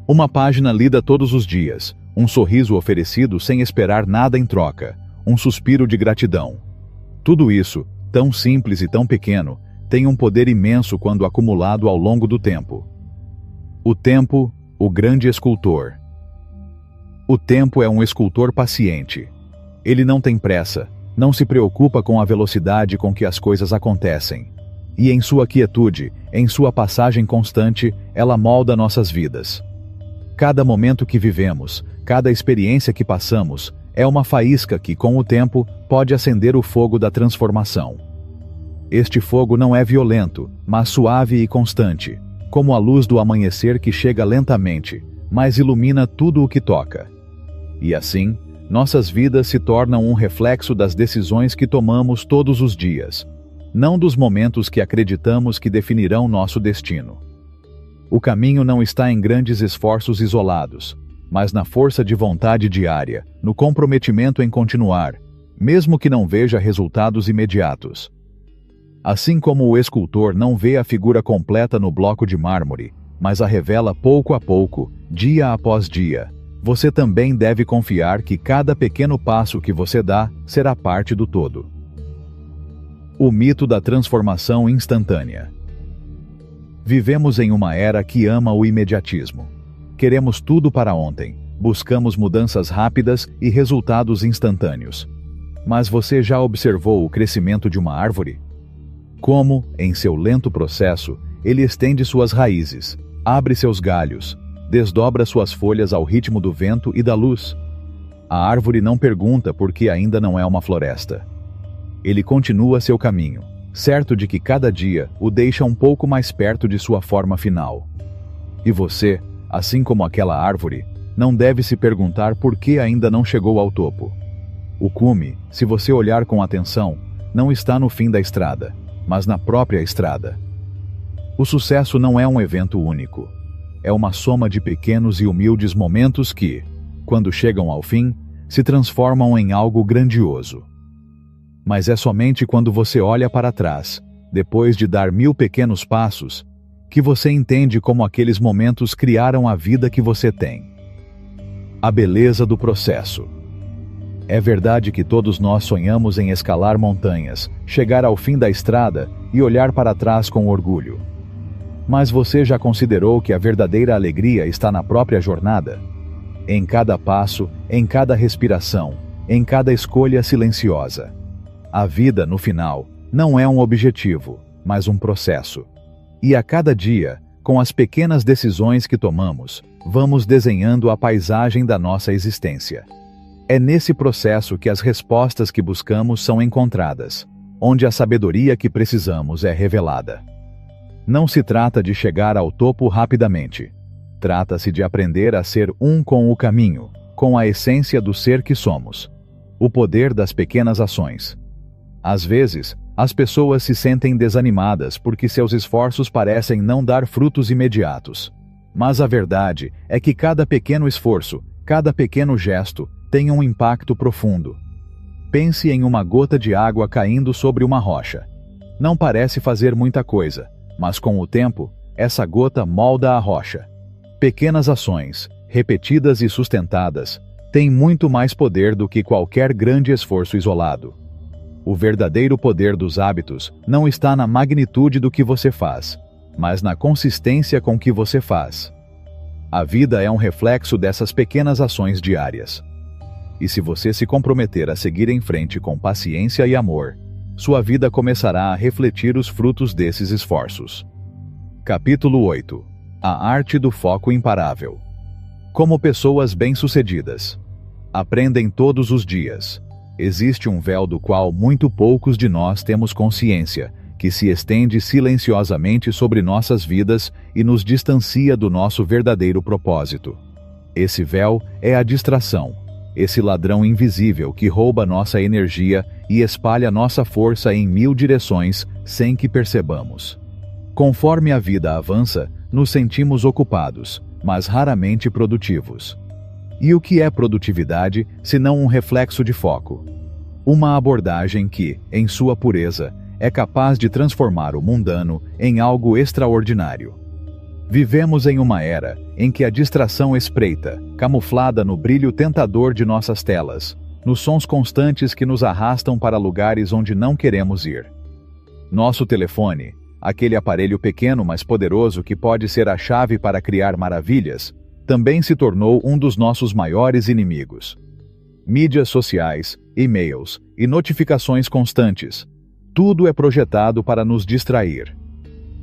Uma página lida todos os dias, um sorriso oferecido sem esperar nada em troca, um suspiro de gratidão. Tudo isso, tão simples e tão pequeno, tem um poder imenso quando acumulado ao longo do tempo. O tempo, o grande escultor. O tempo é um escultor paciente. Ele não tem pressa, não se preocupa com a velocidade com que as coisas acontecem. E em sua quietude, em sua passagem constante, ela molda nossas vidas. Cada momento que vivemos, cada experiência que passamos, é uma faísca que, com o tempo, pode acender o fogo da transformação. Este fogo não é violento, mas suave e constante, como a luz do amanhecer que chega lentamente, mas ilumina tudo o que toca. E assim, nossas vidas se tornam um reflexo das decisões que tomamos todos os dias, não dos momentos que acreditamos que definirão nosso destino. O caminho não está em grandes esforços isolados, mas na força de vontade diária, no comprometimento em continuar, mesmo que não veja resultados imediatos. Assim como o escultor não vê a figura completa no bloco de mármore, mas a revela pouco a pouco, dia após dia, você também deve confiar que cada pequeno passo que você dá será parte do todo. O mito da transformação instantânea. Vivemos em uma era que ama o imediatismo. Queremos tudo para ontem, buscamos mudanças rápidas e resultados instantâneos. Mas você já observou o crescimento de uma árvore? Como, em seu lento processo, ele estende suas raízes, abre seus galhos, desdobra suas folhas ao ritmo do vento e da luz. A árvore não pergunta por que ainda não é uma floresta. Ele continua seu caminho, certo de que cada dia o deixa um pouco mais perto de sua forma final. E você, assim como aquela árvore, não deve se perguntar por que ainda não chegou ao topo. O cume, se você olhar com atenção, não está no fim da estrada, mas na própria estrada. O sucesso não é um evento único. É uma soma de pequenos e humildes momentos que, quando chegam ao fim, se transformam em algo grandioso. Mas é somente quando você olha para trás, depois de dar 1000 pequenos passos, que você entende como aqueles momentos criaram a vida que você tem. A beleza do processo. É verdade que todos nós sonhamos em escalar montanhas, chegar ao fim da estrada e olhar para trás com orgulho. Mas você já considerou que a verdadeira alegria está na própria jornada? Em cada passo, em cada respiração, em cada escolha silenciosa. A vida, no final, não é um objetivo, mas um processo. E a cada dia, com as pequenas decisões que tomamos, vamos desenhando a paisagem da nossa existência. É nesse processo que as respostas que buscamos são encontradas, onde a sabedoria que precisamos é revelada. Não se trata de chegar ao topo rapidamente. Trata-se de aprender a ser um com o caminho, com a essência do ser que somos. O poder das pequenas ações. Às vezes, as pessoas se sentem desanimadas porque seus esforços parecem não dar frutos imediatos. Mas a verdade é que cada pequeno esforço, cada pequeno gesto, tem um impacto profundo. Pense em uma gota de água caindo sobre uma rocha. Não parece fazer muita coisa, mas com o tempo, essa gota molda a rocha. Pequenas ações, repetidas e sustentadas, têm muito mais poder do que qualquer grande esforço isolado. O verdadeiro poder dos hábitos não está na magnitude do que você faz, mas na consistência com que você faz. A vida é um reflexo dessas pequenas ações diárias. E se você se comprometer a seguir em frente com paciência e amor, sua vida começará a refletir os frutos desses esforços. Capítulo 8. A arte do foco imparável. Como pessoas bem-sucedidas aprendem todos os dias, existe um véu do qual muito poucos de nós temos consciência, que se estende silenciosamente sobre nossas vidas e nos distancia do nosso verdadeiro propósito. Esse véu é a distração, esse ladrão invisível que rouba nossa energia e espalha nossa força em 1000 direções sem que percebamos. Conforme a vida avança, nos sentimos ocupados, mas raramente produtivos. E o que é produtividade, senão um reflexo de foco? Uma abordagem que, em sua pureza, é capaz de transformar o mundano em algo extraordinário. Vivemos em uma era em que a distração espreita, camuflada no brilho tentador de nossas telas, nos sons constantes que nos arrastam para lugares onde não queremos ir. Nosso telefone, aquele aparelho pequeno mas poderoso que pode ser a chave para criar maravilhas, também se tornou um dos nossos maiores inimigos. Mídias sociais, e-mails e notificações constantes. Tudo é projetado para nos distrair.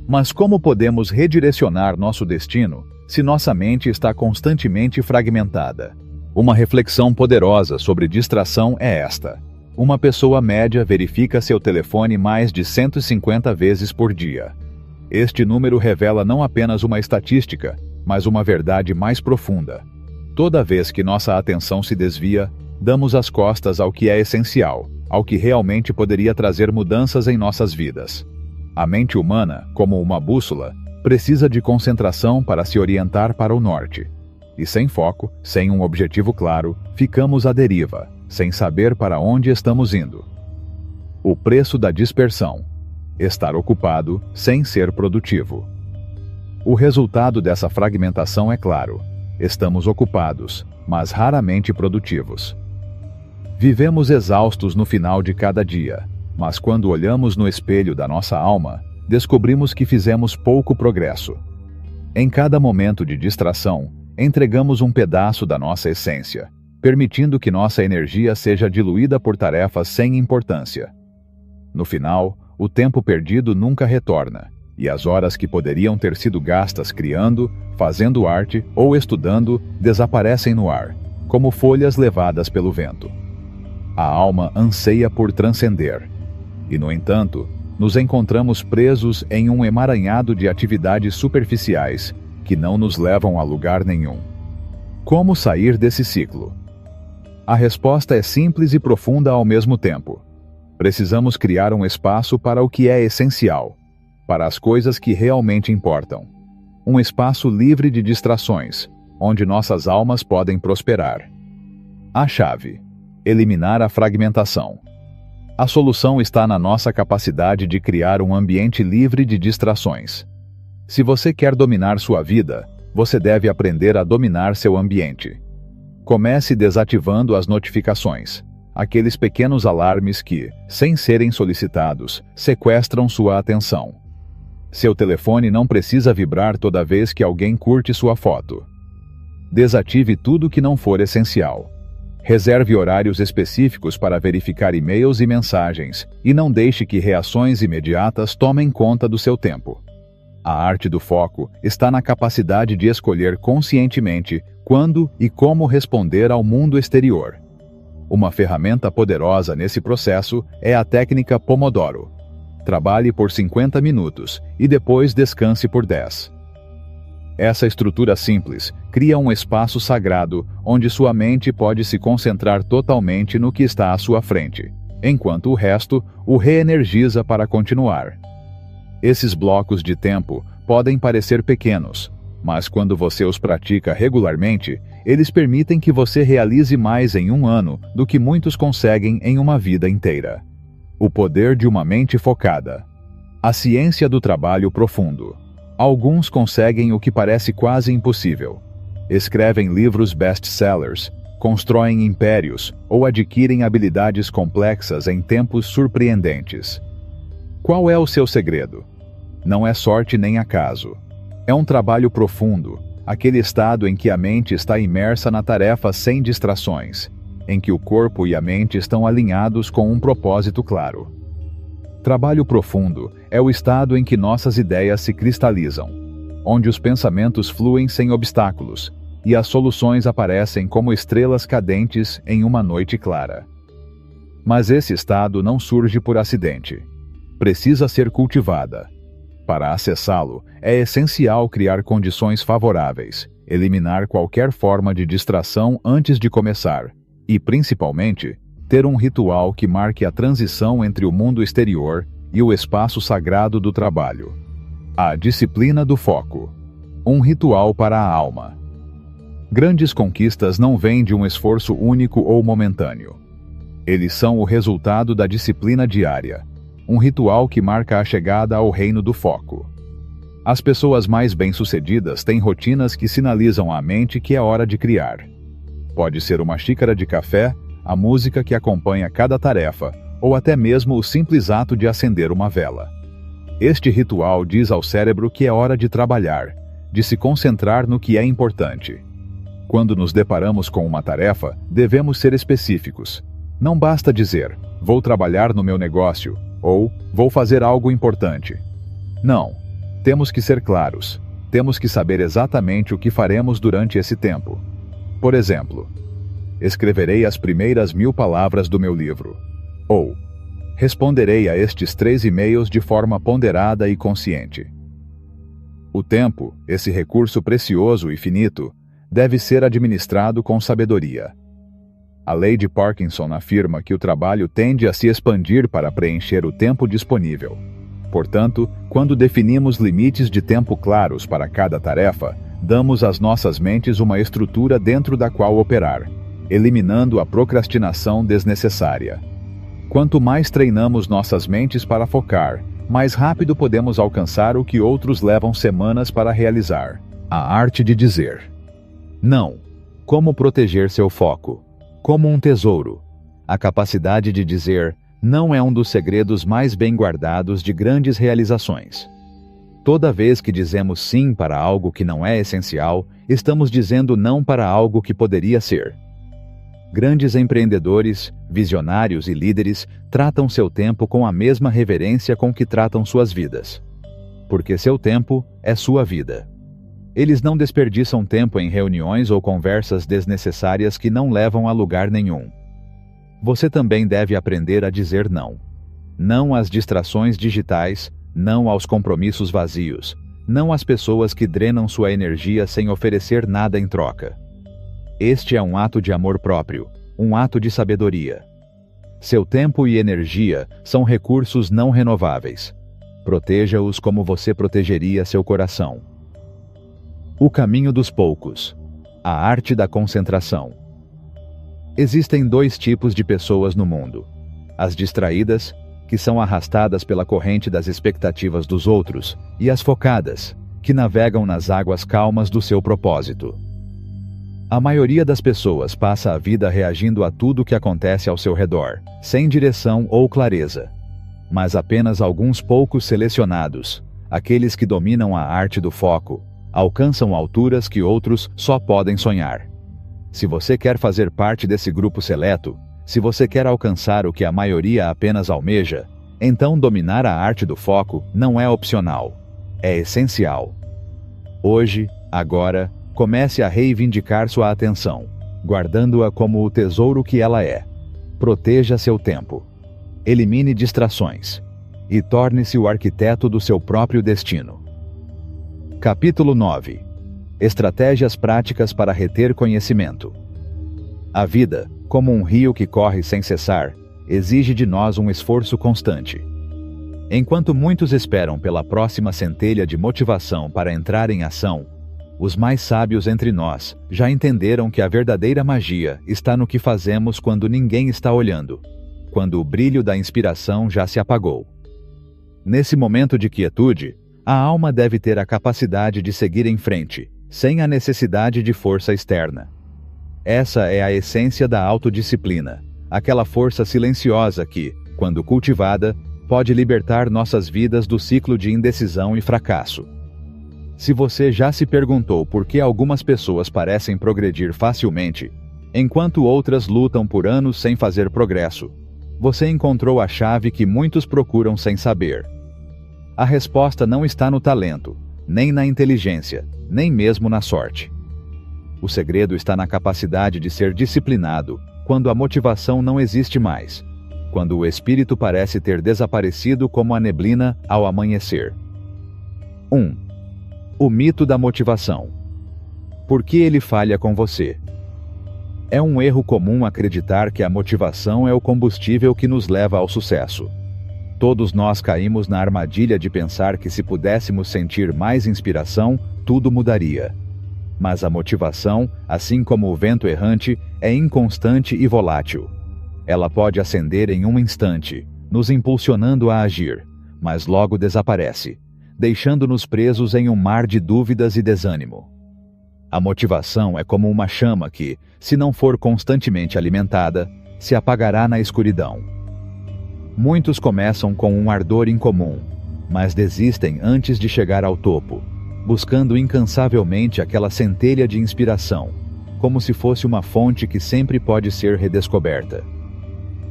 Mas como podemos redirecionar nosso destino se nossa mente está constantemente fragmentada? Uma reflexão poderosa sobre distração é esta. Uma pessoa média verifica seu telefone mais de 150 vezes por dia. Este número revela não apenas uma estatística, mas uma verdade mais profunda. Toda vez que nossa atenção se desvia, damos as costas ao que é essencial, ao que realmente poderia trazer mudanças em nossas vidas. A mente humana, como uma bússola, precisa de concentração para se orientar para o norte. E sem foco, sem um objetivo claro, ficamos à deriva, sem saber para onde estamos indo. O preço da dispersão: estar ocupado sem ser produtivo. O resultado dessa fragmentação é claro: estamos ocupados, mas raramente produtivos. Vivemos exaustos no final de cada dia, mas quando olhamos no espelho da nossa alma, descobrimos que fizemos pouco progresso. Em cada momento de distração, entregamos um pedaço da nossa essência, permitindo que nossa energia seja diluída por tarefas sem importância. No final, o tempo perdido nunca retorna, e as horas que poderiam ter sido gastas criando, fazendo arte ou estudando desaparecem no ar, como folhas levadas pelo vento. A alma anseia por transcender, e, no entanto, nos encontramos presos em um emaranhado de atividades superficiais que não nos levam a lugar nenhum. Como sair desse ciclo? A resposta é simples e profunda ao mesmo tempo. Precisamos criar um espaço para o que é essencial, para as coisas que realmente importam. Um espaço livre de distrações, onde nossas almas podem prosperar. A chave: eliminar a fragmentação. A solução está na nossa capacidade de criar um ambiente livre de distrações. Se você quer dominar sua vida, você deve aprender a dominar seu ambiente. Comece desativando as notificações, aqueles pequenos alarmes que, sem serem solicitados, sequestram sua atenção. Seu telefone não precisa vibrar toda vez que alguém curte sua foto. Desative tudo que não for essencial. Reserve horários específicos para verificar e-mails e mensagens, e não deixe que reações imediatas tomem conta do seu tempo. A arte do foco está na capacidade de escolher conscientemente quando e como responder ao mundo exterior. Uma ferramenta poderosa nesse processo é a técnica Pomodoro. Trabalhe por 50 minutos e depois descanse por 10. Essa estrutura simples cria um espaço sagrado onde sua mente pode se concentrar totalmente no que está à sua frente, enquanto o resto o reenergiza para continuar. Esses blocos de tempo podem parecer pequenos, mas quando você os pratica regularmente, eles permitem que você realize mais em um ano do que muitos conseguem em uma vida inteira. O poder de uma mente focada. A ciência do trabalho profundo. Alguns conseguem o que parece quase impossível. Escrevem livros best-sellers, constroem impérios ou adquirem habilidades complexas em tempos surpreendentes. Qual é o seu segredo? Não é sorte nem acaso. É um trabalho profundo, aquele estado em que a mente está imersa na tarefa sem distrações, em que o corpo e a mente estão alinhados com um propósito claro. Trabalho profundo é o estado em que nossas ideias se cristalizam, onde os pensamentos fluem sem obstáculos e as soluções aparecem como estrelas cadentes em uma noite clara. Mas esse estado não surge por acidente. Precisa ser cultivada. Para acessá-lo, é essencial criar condições favoráveis, eliminar qualquer forma de distração antes de começar e, principalmente, ter um ritual que marque a transição entre o mundo exterior e o espaço sagrado do trabalho. A disciplina do foco. Um ritual para a alma. Grandes conquistas não vêm de um esforço único ou momentâneo. Eles são o resultado da disciplina diária, um ritual que marca a chegada ao reino do foco. As pessoas mais bem-sucedidas têm rotinas que sinalizam à mente que é hora de criar. Pode ser uma xícara de café, a música que acompanha cada tarefa, ou até mesmo o simples ato de acender uma vela. Este ritual diz ao cérebro que é hora de trabalhar, de se concentrar no que é importante. Quando nos deparamos com uma tarefa, devemos ser específicos. Não basta dizer, vou trabalhar no meu negócio, ou vou fazer algo importante. Não. Temos que ser claros. Temos que saber exatamente o que faremos durante esse tempo. Por exemplo, escreverei as primeiras 1000 palavras do meu livro. Ou, responderei a estes 3 e-mails de forma ponderada e consciente. O tempo, esse recurso precioso e finito, deve ser administrado com sabedoria. A lei de Parkinson afirma que o trabalho tende a se expandir para preencher o tempo disponível. Portanto, quando definimos limites de tempo claros para cada tarefa, damos às nossas mentes uma estrutura dentro da qual operar, eliminando a procrastinação desnecessária. Quanto mais treinamos nossas mentes para focar, mais rápido podemos alcançar o que outros levam semanas para realizar. A arte de dizer não. Como proteger seu foco? Como um tesouro. A capacidade de dizer não é um dos segredos mais bem guardados de grandes realizações. Toda vez que dizemos sim para algo que não é essencial, estamos dizendo não para algo que poderia ser. Grandes empreendedores, visionários e líderes tratam seu tempo com a mesma reverência com que tratam suas vidas. Porque seu tempo é sua vida. Eles não desperdiçam tempo em reuniões ou conversas desnecessárias que não levam a lugar nenhum. Você também deve aprender a dizer não. Não às distrações digitais, não aos compromissos vazios, não às pessoas que drenam sua energia sem oferecer nada em troca. Este é um ato de amor próprio, um ato de sabedoria. Seu tempo e energia são recursos não renováveis. Proteja-os como você protegeria seu coração. O caminho dos poucos. A arte da concentração. Existem 2 tipos de pessoas no mundo. As distraídas, que são arrastadas pela corrente das expectativas dos outros, e as focadas, que navegam nas águas calmas do seu propósito. A maioria das pessoas passa a vida reagindo a tudo que acontece ao seu redor, sem direção ou clareza. Mas apenas alguns poucos selecionados, aqueles que dominam a arte do foco, alcançam alturas que outros só podem sonhar. Se você quer fazer parte desse grupo seleto, se você quer alcançar o que a maioria apenas almeja, então dominar a arte do foco não é opcional, é essencial. Hoje, agora, comece a reivindicar sua atenção, guardando-a como o tesouro que ela é. Proteja seu tempo. Elimine distrações. E torne-se o arquiteto do seu próprio destino. Capítulo 9. Estratégias práticas para reter conhecimento. A vida, como um rio que corre sem cessar, exige de nós um esforço constante. Enquanto muitos esperam pela próxima centelha de motivação para entrar em ação, os mais sábios entre nós já entenderam que a verdadeira magia está no que fazemos quando ninguém está olhando, quando o brilho da inspiração já se apagou. Nesse momento de quietude, a alma deve ter a capacidade de seguir em frente, sem a necessidade de força externa. Essa é a essência da autodisciplina, aquela força silenciosa que, quando cultivada, pode libertar nossas vidas do ciclo de indecisão e fracasso. Se você já se perguntou por que algumas pessoas parecem progredir facilmente, enquanto outras lutam por anos sem fazer progresso, você encontrou a chave que muitos procuram sem saber. A resposta não está no talento, nem na inteligência, nem mesmo na sorte. O segredo está na capacidade de ser disciplinado quando a motivação não existe mais, quando o espírito parece ter desaparecido como a neblina ao amanhecer. 1. O mito da motivação. Por que ele falha com você? É um erro comum acreditar que a motivação é o combustível que nos leva ao sucesso. Todos nós caímos na armadilha de pensar que se pudéssemos sentir mais inspiração, tudo mudaria. Mas a motivação, assim como o vento errante, é inconstante e volátil. Ela pode acender em um instante, nos impulsionando a agir, mas logo desaparece, deixando-nos presos em um mar de dúvidas e desânimo. A motivação é como uma chama que, se não for constantemente alimentada, se apagará na escuridão. Muitos começam com um ardor incomum, mas desistem antes de chegar ao topo, buscando incansavelmente aquela centelha de inspiração, como se fosse uma fonte que sempre pode ser redescoberta.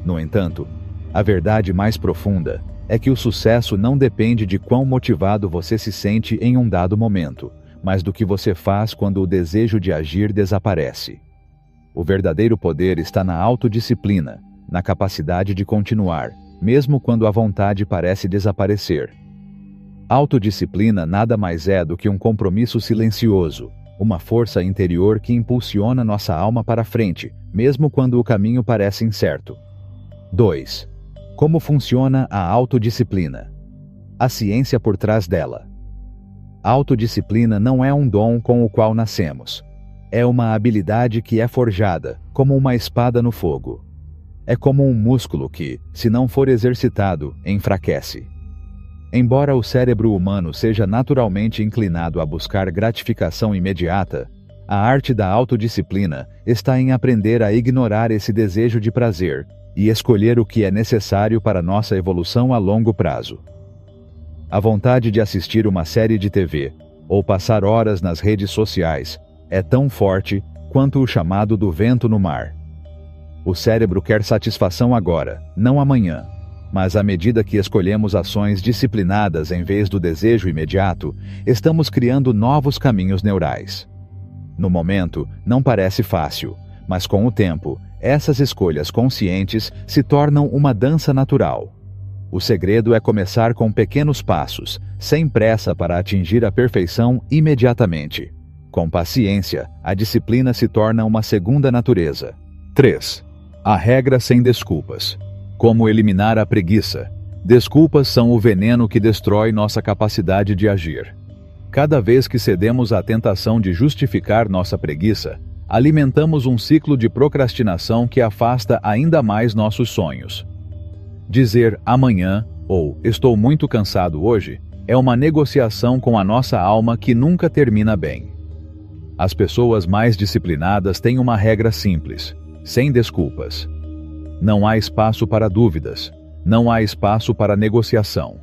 No entanto, a verdade mais profunda é que o sucesso não depende de quão motivado você se sente em um dado momento, mas do que você faz quando o desejo de agir desaparece. O verdadeiro poder está na autodisciplina, na capacidade de continuar, mesmo quando a vontade parece desaparecer. Autodisciplina nada mais é do que um compromisso silencioso, uma força interior que impulsiona nossa alma para frente, mesmo quando o caminho parece incerto. 2. Como funciona a autodisciplina? A ciência por trás dela. A autodisciplina não é um dom com o qual nascemos. É uma habilidade que é forjada, como uma espada no fogo. É como um músculo que, se não for exercitado, enfraquece. Embora o cérebro humano seja naturalmente inclinado a buscar gratificação imediata, a arte da autodisciplina está em aprender a ignorar esse desejo de prazer e escolher o que é necessário para nossa evolução a longo prazo. A vontade de assistir uma série de TV ou passar horas nas redes sociais é tão forte quanto o chamado do vento no mar. O cérebro quer satisfação agora, não amanhã. Mas à medida que escolhemos ações disciplinadas em vez do desejo imediato, estamos criando novos caminhos neurais. No momento, não parece fácil, mas com o tempo, essas escolhas conscientes se tornam uma dança natural. O segredo é começar com pequenos passos, sem pressa para atingir a perfeição imediatamente. Com paciência, a disciplina se torna uma segunda natureza. 3. A regra sem desculpas. Como eliminar a preguiça? Desculpas são o veneno que destrói nossa capacidade de agir. Cada vez que cedemos à tentação de justificar nossa preguiça, alimentamos um ciclo de procrastinação que afasta ainda mais nossos sonhos. Dizer amanhã ou estou muito cansado hoje é uma negociação com a nossa alma que nunca termina bem. As pessoas mais disciplinadas têm uma regra simples: sem desculpas. Não há espaço para dúvidas. Não há espaço para negociação.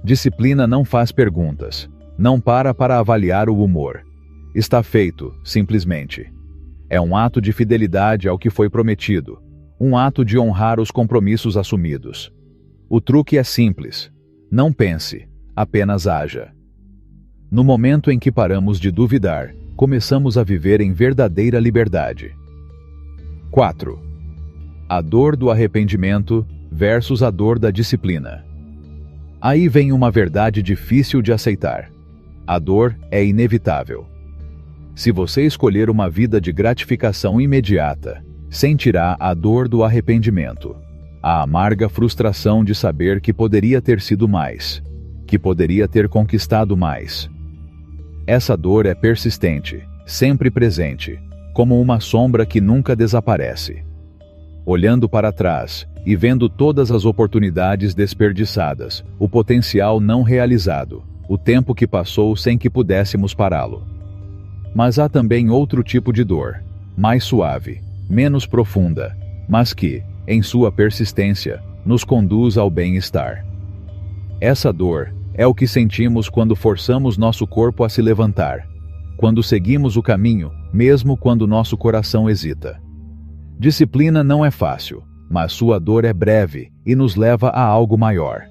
Disciplina não faz perguntas. Não para avaliar o humor. Está feito, simplesmente. É um ato de fidelidade ao que foi prometido. Um ato de honrar os compromissos assumidos. O truque é simples. Não pense, apenas haja. No momento em que paramos de duvidar, começamos a viver em verdadeira liberdade. 4. A dor do arrependimento versus a dor da disciplina. Aí vem uma verdade difícil de aceitar. A dor é inevitável. Se você escolher uma vida de gratificação imediata, sentirá a dor do arrependimento, a amarga frustração de saber que poderia ter sido mais, que poderia ter conquistado mais. Essa dor é persistente, sempre presente, como uma sombra que nunca desaparece. Olhando para trás e vendo todas as oportunidades desperdiçadas, o potencial não realizado, o tempo que passou sem que pudéssemos pará-lo. Mas há também outro tipo de dor, mais suave, menos profunda, mas que, em sua persistência, nos conduz ao bem-estar. Essa dor é o que sentimos quando forçamos nosso corpo a se levantar, quando seguimos o caminho, mesmo quando nosso coração hesita. Disciplina não é fácil, mas sua dor é breve e nos leva a algo maior.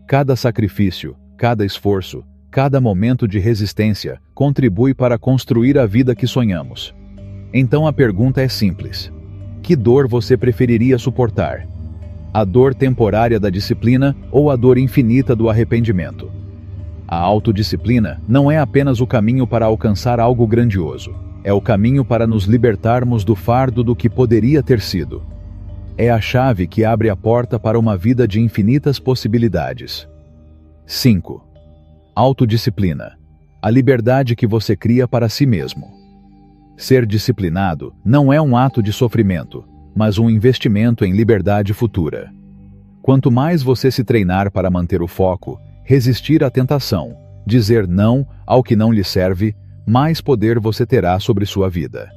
Cada sacrifício, cada esforço, cada momento de resistência contribui para construir a vida que sonhamos. Então a pergunta é simples: que dor você preferiria suportar? A dor temporária da disciplina ou a dor infinita do arrependimento? A autodisciplina não é apenas o caminho para alcançar algo grandioso. É o caminho para nos libertarmos do fardo do que poderia ter sido. É a chave que abre a porta para uma vida de infinitas possibilidades. 5. Autodisciplina. A liberdade que você cria para si mesmo. Ser disciplinado não é um ato de sofrimento, mas um investimento em liberdade futura. Quanto mais você se treinar para manter o foco, resistir à tentação, dizer não ao que não lhe serve, mais poder você terá sobre sua vida.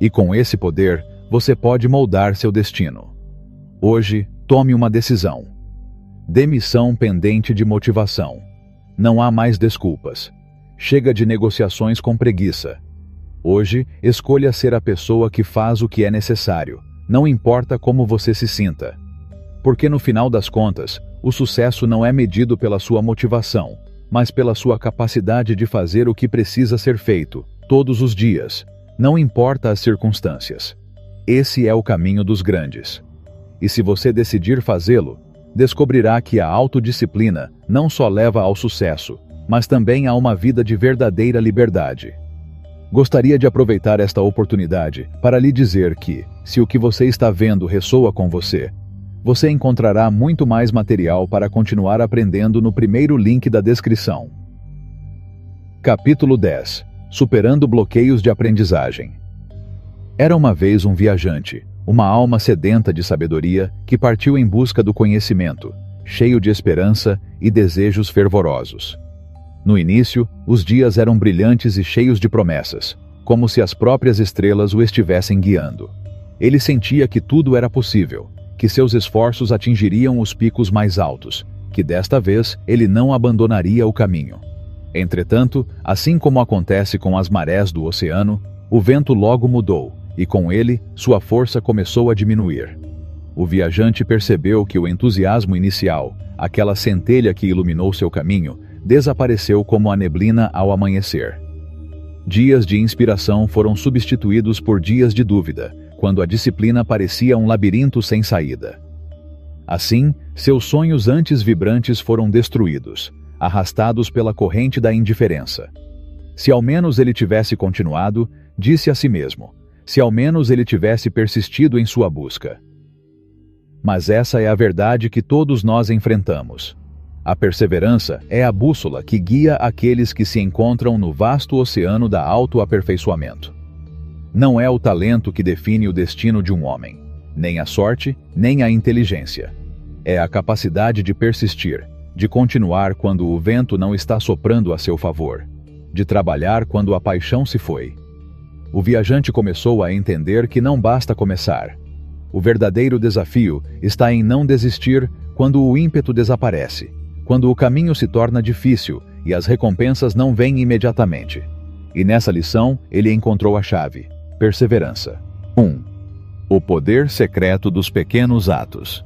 E com esse poder, você pode moldar seu destino. Hoje, tome uma decisão. Demissão pendente de motivação. Não há mais desculpas. Chega de negociações com preguiça. Hoje, escolha ser a pessoa que faz o que é necessário, não importa como você se sinta. Porque no final das contas, o sucesso não é medido pela sua motivação, mas pela sua capacidade de fazer o que precisa ser feito, todos os dias, não importa as circunstâncias. Esse é o caminho dos grandes. E se você decidir fazê-lo, descobrirá que a autodisciplina não só leva ao sucesso, mas também a uma vida de verdadeira liberdade. Gostaria de aproveitar esta oportunidade para lhe dizer que, se o que você está vendo ressoa com você, você encontrará muito mais material para continuar aprendendo no primeiro link da descrição. Capítulo 10. Superando bloqueios de aprendizagem. Era uma vez um viajante, uma alma sedenta de sabedoria que partiu em busca do conhecimento, cheio de esperança e desejos fervorosos. No início, os dias eram brilhantes e cheios de promessas, como se as próprias estrelas o estivessem guiando. Ele sentia que tudo era possível, que seus esforços atingiriam os picos mais altos, que desta vez ele não abandonaria o caminho. Entretanto, assim como acontece com as marés do oceano, o vento logo mudou, e com ele, sua força começou a diminuir. O viajante percebeu que o entusiasmo inicial, aquela centelha que iluminou seu caminho, desapareceu como a neblina ao amanhecer. Dias de inspiração foram substituídos por dias de dúvida, quando a disciplina parecia um labirinto sem saída. Assim, seus sonhos antes vibrantes foram destruídos, arrastados pela corrente da indiferença. Se ao menos ele tivesse continuado, disse a si mesmo, se ao menos ele tivesse persistido em sua busca. Mas essa é a verdade que todos nós enfrentamos. A perseverança é a bússola que guia aqueles que se encontram no vasto oceano da autoaperfeiçoamento. Não é o talento que define o destino de um homem, nem a sorte, nem a inteligência. É a capacidade de persistir, de continuar quando o vento não está soprando a seu favor, de trabalhar quando a paixão se foi. O viajante começou a entender que não basta começar. O verdadeiro desafio está em não desistir quando o ímpeto desaparece, quando o caminho se torna difícil e as recompensas não vêm imediatamente. E nessa lição, ele encontrou a chave: perseverança. 1. O poder secreto dos pequenos atos.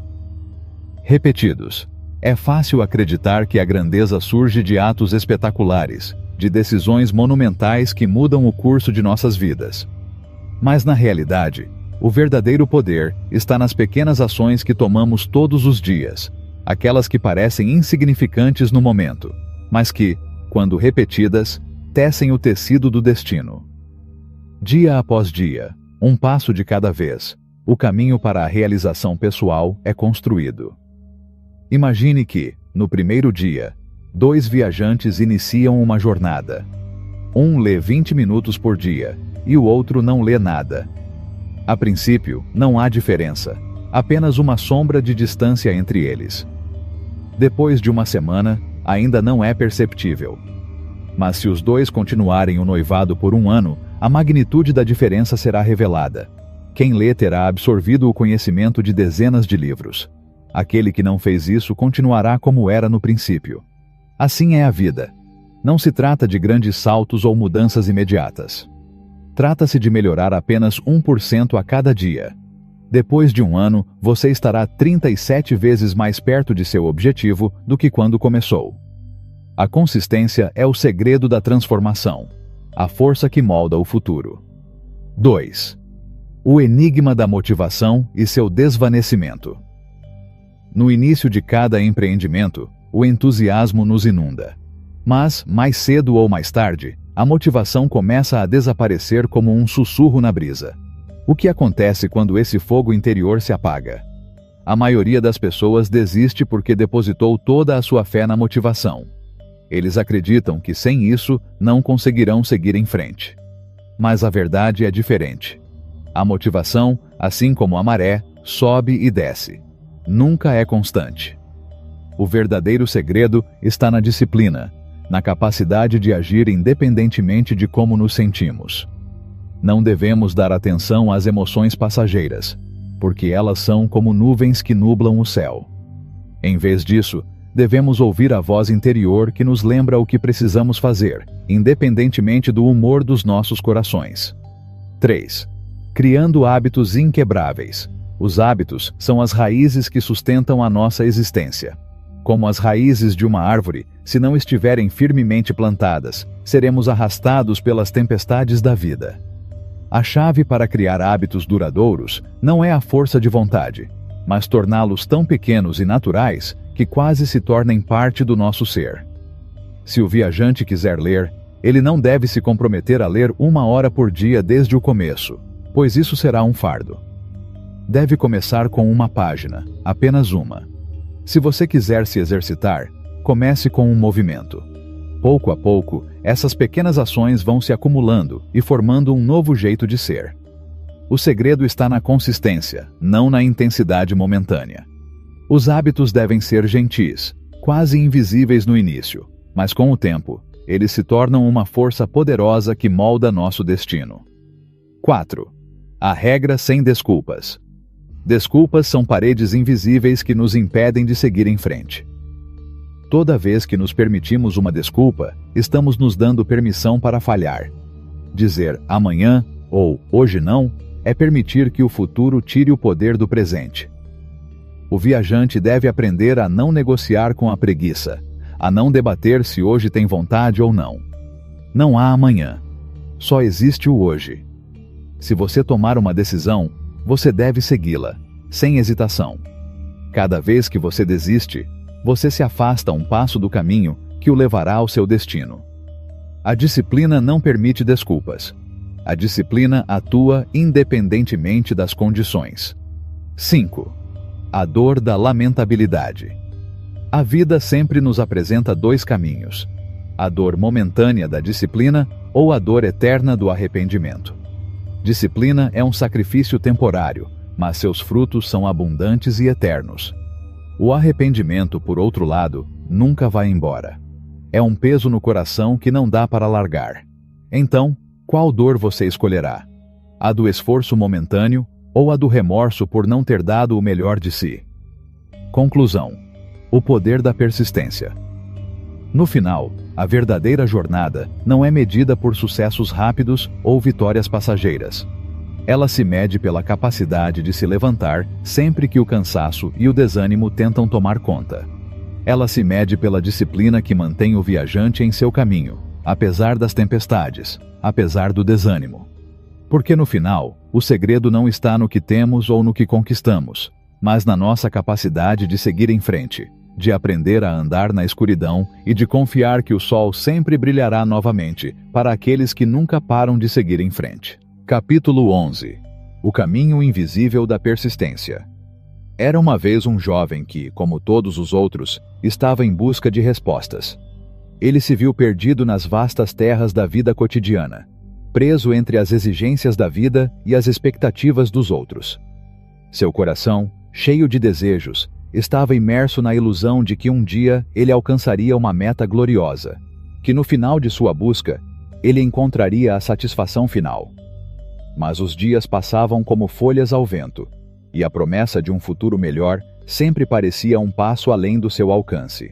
Repetidos. É fácil acreditar que a grandeza surge de atos espetaculares, de decisões monumentais que mudam o curso de nossas vidas. Mas na realidade, o verdadeiro poder está nas pequenas ações que tomamos todos os dias, aquelas que parecem insignificantes no momento, mas que, quando repetidas, tecem o tecido do destino. Dia após dia, um passo de cada vez, o caminho para a realização pessoal é construído. Imagine que, no primeiro dia, 2 viajantes iniciam uma jornada. Um lê 20 minutos por dia, e o outro não lê nada. A princípio, não há diferença, apenas uma sombra de distância entre eles. Depois de uma semana, ainda não é perceptível. Mas se os 2 continuarem o noivado por 1 ano, a magnitude da diferença será revelada. Quem lê terá absorvido o conhecimento de dezenas de livros. Aquele que não fez isso continuará como era no princípio. Assim é a vida. Não se trata de grandes saltos ou mudanças imediatas. Trata-se de melhorar apenas 1% a cada dia. Depois de 1 ano, você estará 37 vezes mais perto de seu objetivo do que quando começou. A consistência é o segredo da transformação, a força que molda o futuro. 2. O enigma da motivação e seu desvanecimento. No início de cada empreendimento, o entusiasmo nos inunda. Mas, mais cedo ou mais tarde, a motivação começa a desaparecer como um sussurro na brisa. O que acontece quando esse fogo interior se apaga? A maioria das pessoas desiste porque depositou toda a sua fé na motivação. Eles acreditam que sem isso não conseguirão seguir em frente. Mas a verdade é diferente. A motivação, assim como a maré, sobe e desce. Nunca é constante. O verdadeiro segredo está na disciplina, na capacidade de agir independentemente de como nos sentimos. Não devemos dar atenção às emoções passageiras, porque elas são como nuvens que nublam o céu. Em vez disso, devemos ouvir a voz interior que nos lembra o que precisamos fazer, independentemente do humor dos nossos corações. 3. Criando hábitos inquebráveis. Os hábitos são as raízes que sustentam a nossa existência. Como as raízes de uma árvore, se não estiverem firmemente plantadas, seremos arrastados pelas tempestades da vida. A chave para criar hábitos duradouros não é a força de vontade, mas torná-los tão pequenos e naturais que quase se tornem parte do nosso ser. Se o viajante quiser ler, ele não deve se comprometer a ler 1 hora por dia desde o começo, pois isso será um fardo. Deve começar com 1 página, apenas uma. Se você quiser se exercitar, comece com um movimento. Pouco a pouco, essas pequenas ações vão se acumulando e formando um novo jeito de ser. O segredo está na consistência, não na intensidade momentânea. Os hábitos devem ser gentis, quase invisíveis no início, mas com o tempo, eles se tornam uma força poderosa que molda nosso destino. 4. A regra sem desculpas. Desculpas são paredes invisíveis que nos impedem de seguir em frente. Toda vez que nos permitimos uma desculpa, estamos nos dando permissão para falhar. Dizer amanhã ou hoje não é permitir que o futuro tire o poder do presente. O viajante deve aprender a não negociar com a preguiça, a não debater se hoje tem vontade ou não. Não há amanhã. Só existe o hoje. Se você tomar uma decisão, você deve segui-la, sem hesitação. Cada vez que você desiste, você se afasta um passo do caminho que o levará ao seu destino. A disciplina não permite desculpas. A disciplina atua independentemente das condições. 5. A dor da lamentabilidade. A vida sempre nos apresenta 2 caminhos: a dor momentânea da disciplina ou a dor eterna do arrependimento. Disciplina é um sacrifício temporário, mas seus frutos são abundantes e eternos. O arrependimento, por outro lado, nunca vai embora. É um peso no coração que não dá para largar. Então, qual dor você escolherá? A do esforço momentâneo ou a do remorso por não ter dado o melhor de si? Conclusão: o poder da persistência. No final, a verdadeira jornada não é medida por sucessos rápidos ou vitórias passageiras. Ela se mede pela capacidade de se levantar sempre que o cansaço e o desânimo tentam tomar conta. Ela se mede pela disciplina que mantém o viajante em seu caminho, apesar das tempestades, apesar do desânimo. Porque no final, o segredo não está no que temos ou no que conquistamos, mas na nossa capacidade de seguir em frente, de aprender a andar na escuridão e de confiar que o sol sempre brilhará novamente para aqueles que nunca param de seguir em frente. Capítulo 11. O caminho invisível da persistência. Era uma vez um jovem que, como todos os outros, estava em busca de respostas. Ele se viu perdido nas vastas terras da vida cotidiana, preso entre as exigências da vida e as expectativas dos outros. Seu coração, cheio de desejos, estava imerso na ilusão de que um dia ele alcançaria uma meta gloriosa, que no final de sua busca, ele encontraria a satisfação final. Mas os dias passavam como folhas ao vento, e a promessa de um futuro melhor sempre parecia um passo além do seu alcance.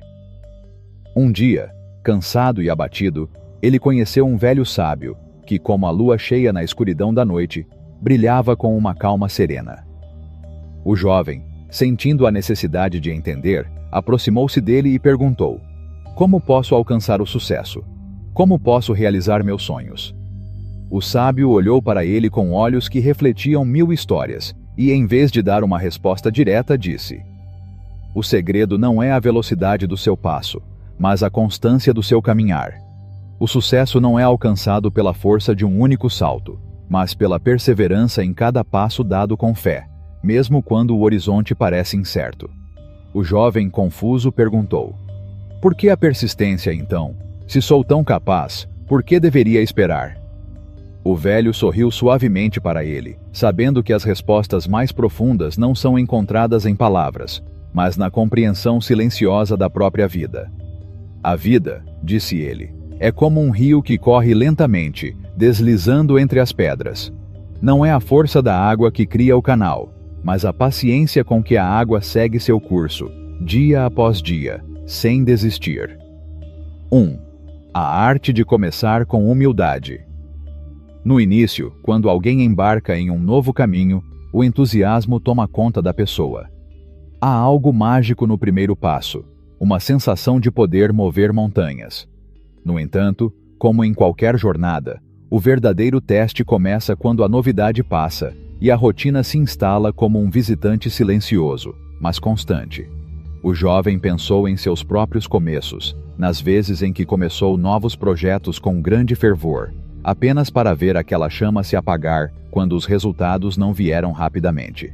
Um dia, cansado e abatido, ele conheceu um velho sábio, que, como a lua cheia na escuridão da noite, brilhava com uma calma serena. O jovem, sentindo a necessidade de entender, aproximou-se dele e perguntou: como posso alcançar o sucesso? Como posso realizar meus sonhos? O sábio olhou para ele com olhos que refletiam 1000 histórias e, em vez de dar uma resposta direta, disse: o segredo não é a velocidade do seu passo, mas a constância do seu caminhar. O sucesso não é alcançado pela força de um único salto, mas pela perseverança em cada passo dado com fé, mesmo quando o horizonte parece incerto. O jovem, confuso, perguntou: por que a persistência, então? Se sou tão capaz, por que deveria esperar? O velho sorriu suavemente para ele, sabendo que as respostas mais profundas não são encontradas em palavras, mas na compreensão silenciosa da própria vida. A vida, disse ele, é como um rio que corre lentamente, deslizando entre as pedras. Não é a força da água que cria o canal, mas a paciência com que a água segue seu curso, dia após dia, sem desistir. 1. A arte de começar com humildade. No início, quando alguém embarca em um novo caminho, o entusiasmo toma conta da pessoa. Há algo mágico no primeiro passo, uma sensação de poder mover montanhas. No entanto, como em qualquer jornada, o verdadeiro teste começa quando a novidade passa e a rotina se instala como um visitante silencioso, mas constante. O jovem pensou em seus próprios começos, nas vezes em que começou novos projetos com grande fervor, apenas para ver aquela chama se apagar quando os resultados não vieram rapidamente.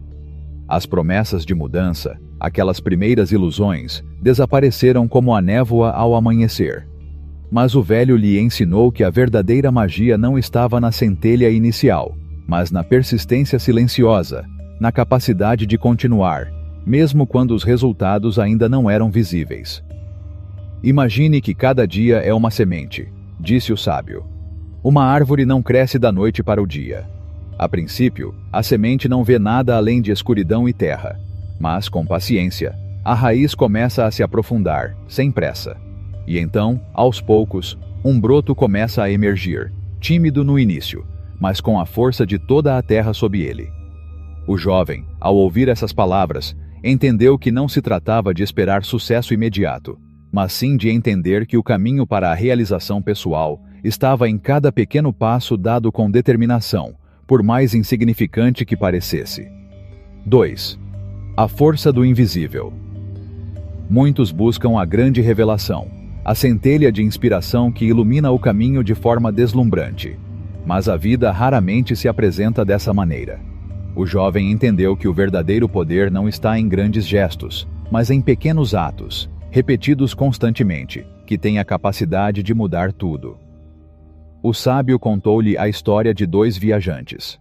As promessas de mudança, aquelas primeiras ilusões, desapareceram como a névoa ao amanhecer. Mas o velho lhe ensinou que a verdadeira magia não estava na centelha inicial, mas na persistência silenciosa, na capacidade de continuar, mesmo quando os resultados ainda não eram visíveis. Imagine que cada dia é uma semente, disse o sábio. Uma árvore não cresce da noite para o dia. A princípio, a semente não vê nada além de escuridão e terra. Mas, com paciência, a raiz começa a se aprofundar, sem pressa. E então, aos poucos, um broto começa a emergir, tímido no início, mas com a força de toda a terra sob ele. O jovem, ao ouvir essas palavras, entendeu que não se tratava de esperar sucesso imediato, mas sim de entender que o caminho para a realização pessoal estava em cada pequeno passo dado com determinação, por mais insignificante que parecesse. 2. A força do invisível. Muitos buscam a grande revelação, a centelha de inspiração que ilumina o caminho de forma deslumbrante. Mas a vida raramente se apresenta dessa maneira. O jovem entendeu que o verdadeiro poder não está em grandes gestos, mas em pequenos atos, repetidos constantemente, que têm a capacidade de mudar tudo. O sábio contou-lhe a história de 2 viajantes.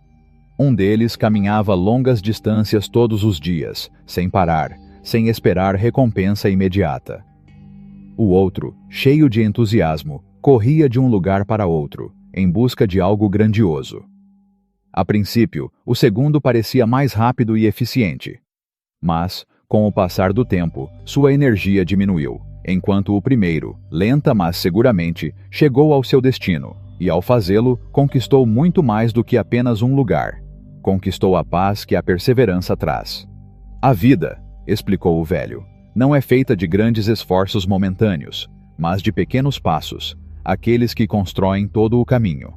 Um deles caminhava longas distâncias todos os dias, sem parar, sem esperar recompensa imediata. O outro, cheio de entusiasmo, corria de um lugar para outro, em busca de algo grandioso. A princípio, o segundo parecia mais rápido e eficiente. Mas, com o passar do tempo, sua energia diminuiu, enquanto o primeiro, lenta mas seguramente, chegou ao seu destino, e ao fazê-lo, conquistou muito mais do que apenas um lugar. Conquistou a paz que a perseverança traz. A vida, explicou o velho, não é feita de grandes esforços momentâneos, mas de pequenos passos, aqueles que constroem todo o caminho.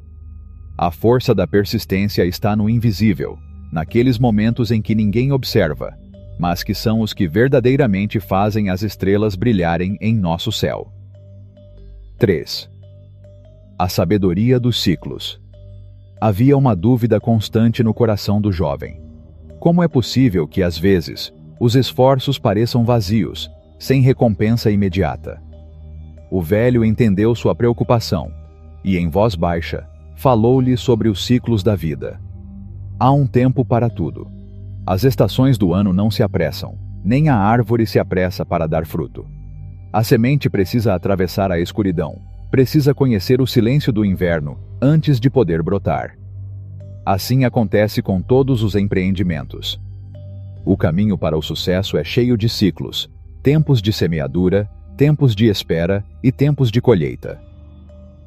A força da persistência está no invisível, naqueles momentos em que ninguém observa, mas que são os que verdadeiramente fazem as estrelas brilharem em nosso céu. 3. A sabedoria dos ciclos. Havia uma dúvida constante no coração do jovem. Como é possível que, às vezes, os esforços pareçam vazios, sem recompensa imediata? O velho entendeu sua preocupação e, em voz baixa, falou-lhe sobre os ciclos da vida. Há um tempo para tudo. As estações do ano não se apressam, nem a árvore se apressa para dar fruto. A semente precisa atravessar a escuridão, precisa conhecer o silêncio do inverno antes de poder brotar. Assim acontece com todos os empreendimentos. O caminho para o sucesso é cheio de ciclos, tempos de semeadura, tempos de espera e tempos de colheita.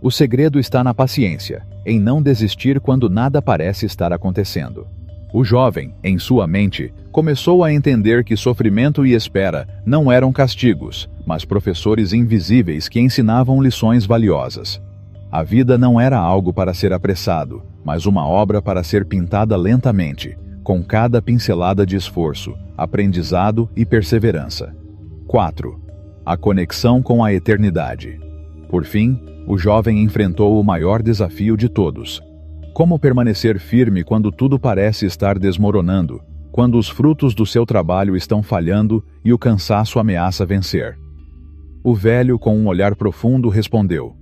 O segredo está na paciência, em não desistir quando nada parece estar acontecendo. O jovem, em sua mente, começou a entender que sofrimento e espera não eram castigos, mas professores invisíveis que ensinavam lições valiosas. A vida não era algo para ser apressado, mas uma obra para ser pintada lentamente, com cada pincelada de esforço, aprendizado e perseverança. 4. A conexão com a eternidade. Por fim, o jovem enfrentou o maior desafio de todos. Como permanecer firme quando tudo parece estar desmoronando, quando os frutos do seu trabalho estão falhando e o cansaço ameaça vencer? O velho, com um olhar profundo, respondeu: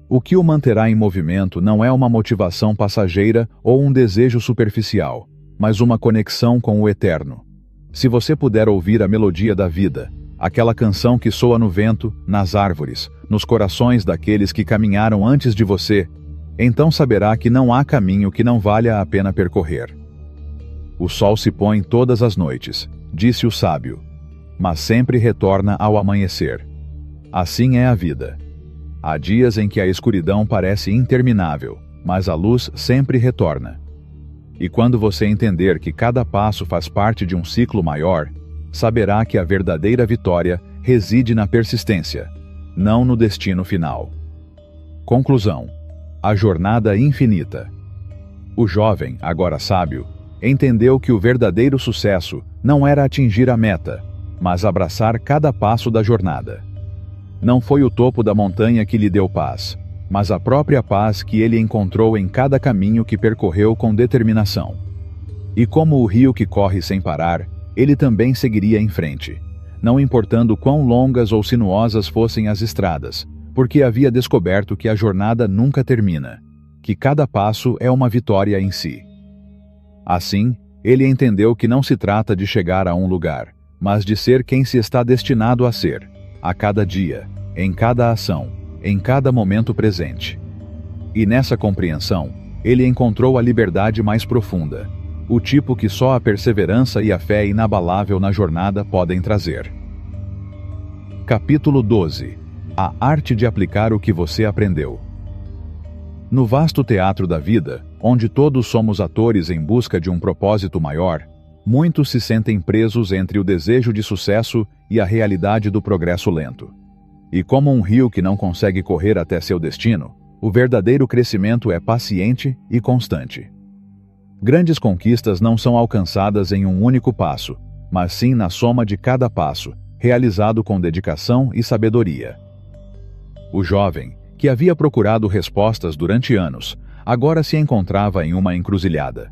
o que o manterá em movimento não é uma motivação passageira ou um desejo superficial, mas uma conexão com o eterno. Se você puder ouvir a melodia da vida, aquela canção que soa no vento, nas árvores, nos corações daqueles que caminharam antes de você, então saberá que não há caminho que não valha a pena percorrer. O sol se põe todas as noites, disse o sábio. mas sempre retorna ao amanhecer. Assim é a vida. Há dias em que a escuridão parece interminável, mas a luz sempre retorna. E quando você entender que cada passo faz parte de um ciclo maior, saberá que a verdadeira vitória reside na persistência, não no destino final. Conclusão: a jornada infinita. O jovem, agora sábio, entendeu que o verdadeiro sucesso não era atingir a meta, mas abraçar cada passo da jornada. Não foi o topo da montanha que lhe deu paz, mas a própria paz que ele encontrou em cada caminho que percorreu com determinação. E como o rio que corre sem parar, ele também seguiria em frente, não importando quão longas ou sinuosas fossem as estradas, porque havia descoberto que a jornada nunca termina, que cada passo é uma vitória em si. Assim, ele entendeu que não se trata de chegar a um lugar, mas de ser quem se está destinado a ser, a cada dia, em cada ação, em cada momento presente. E nessa compreensão, ele encontrou a liberdade mais profunda, o tipo que só a perseverança e a fé inabalável na jornada podem trazer. Capítulo 12. A arte de aplicar o que você aprendeu. No vasto teatro da vida, onde todos somos atores em busca de um propósito maior, muitos se sentem presos entre o desejo de sucesso e a realidade do progresso lento. E como um rio que não consegue correr até seu destino, o verdadeiro crescimento é paciente e constante. Grandes conquistas não são alcançadas em um único passo, mas sim na soma de cada passo, realizado com dedicação e sabedoria. O jovem, que havia procurado respostas durante anos, agora se encontrava em uma encruzilhada.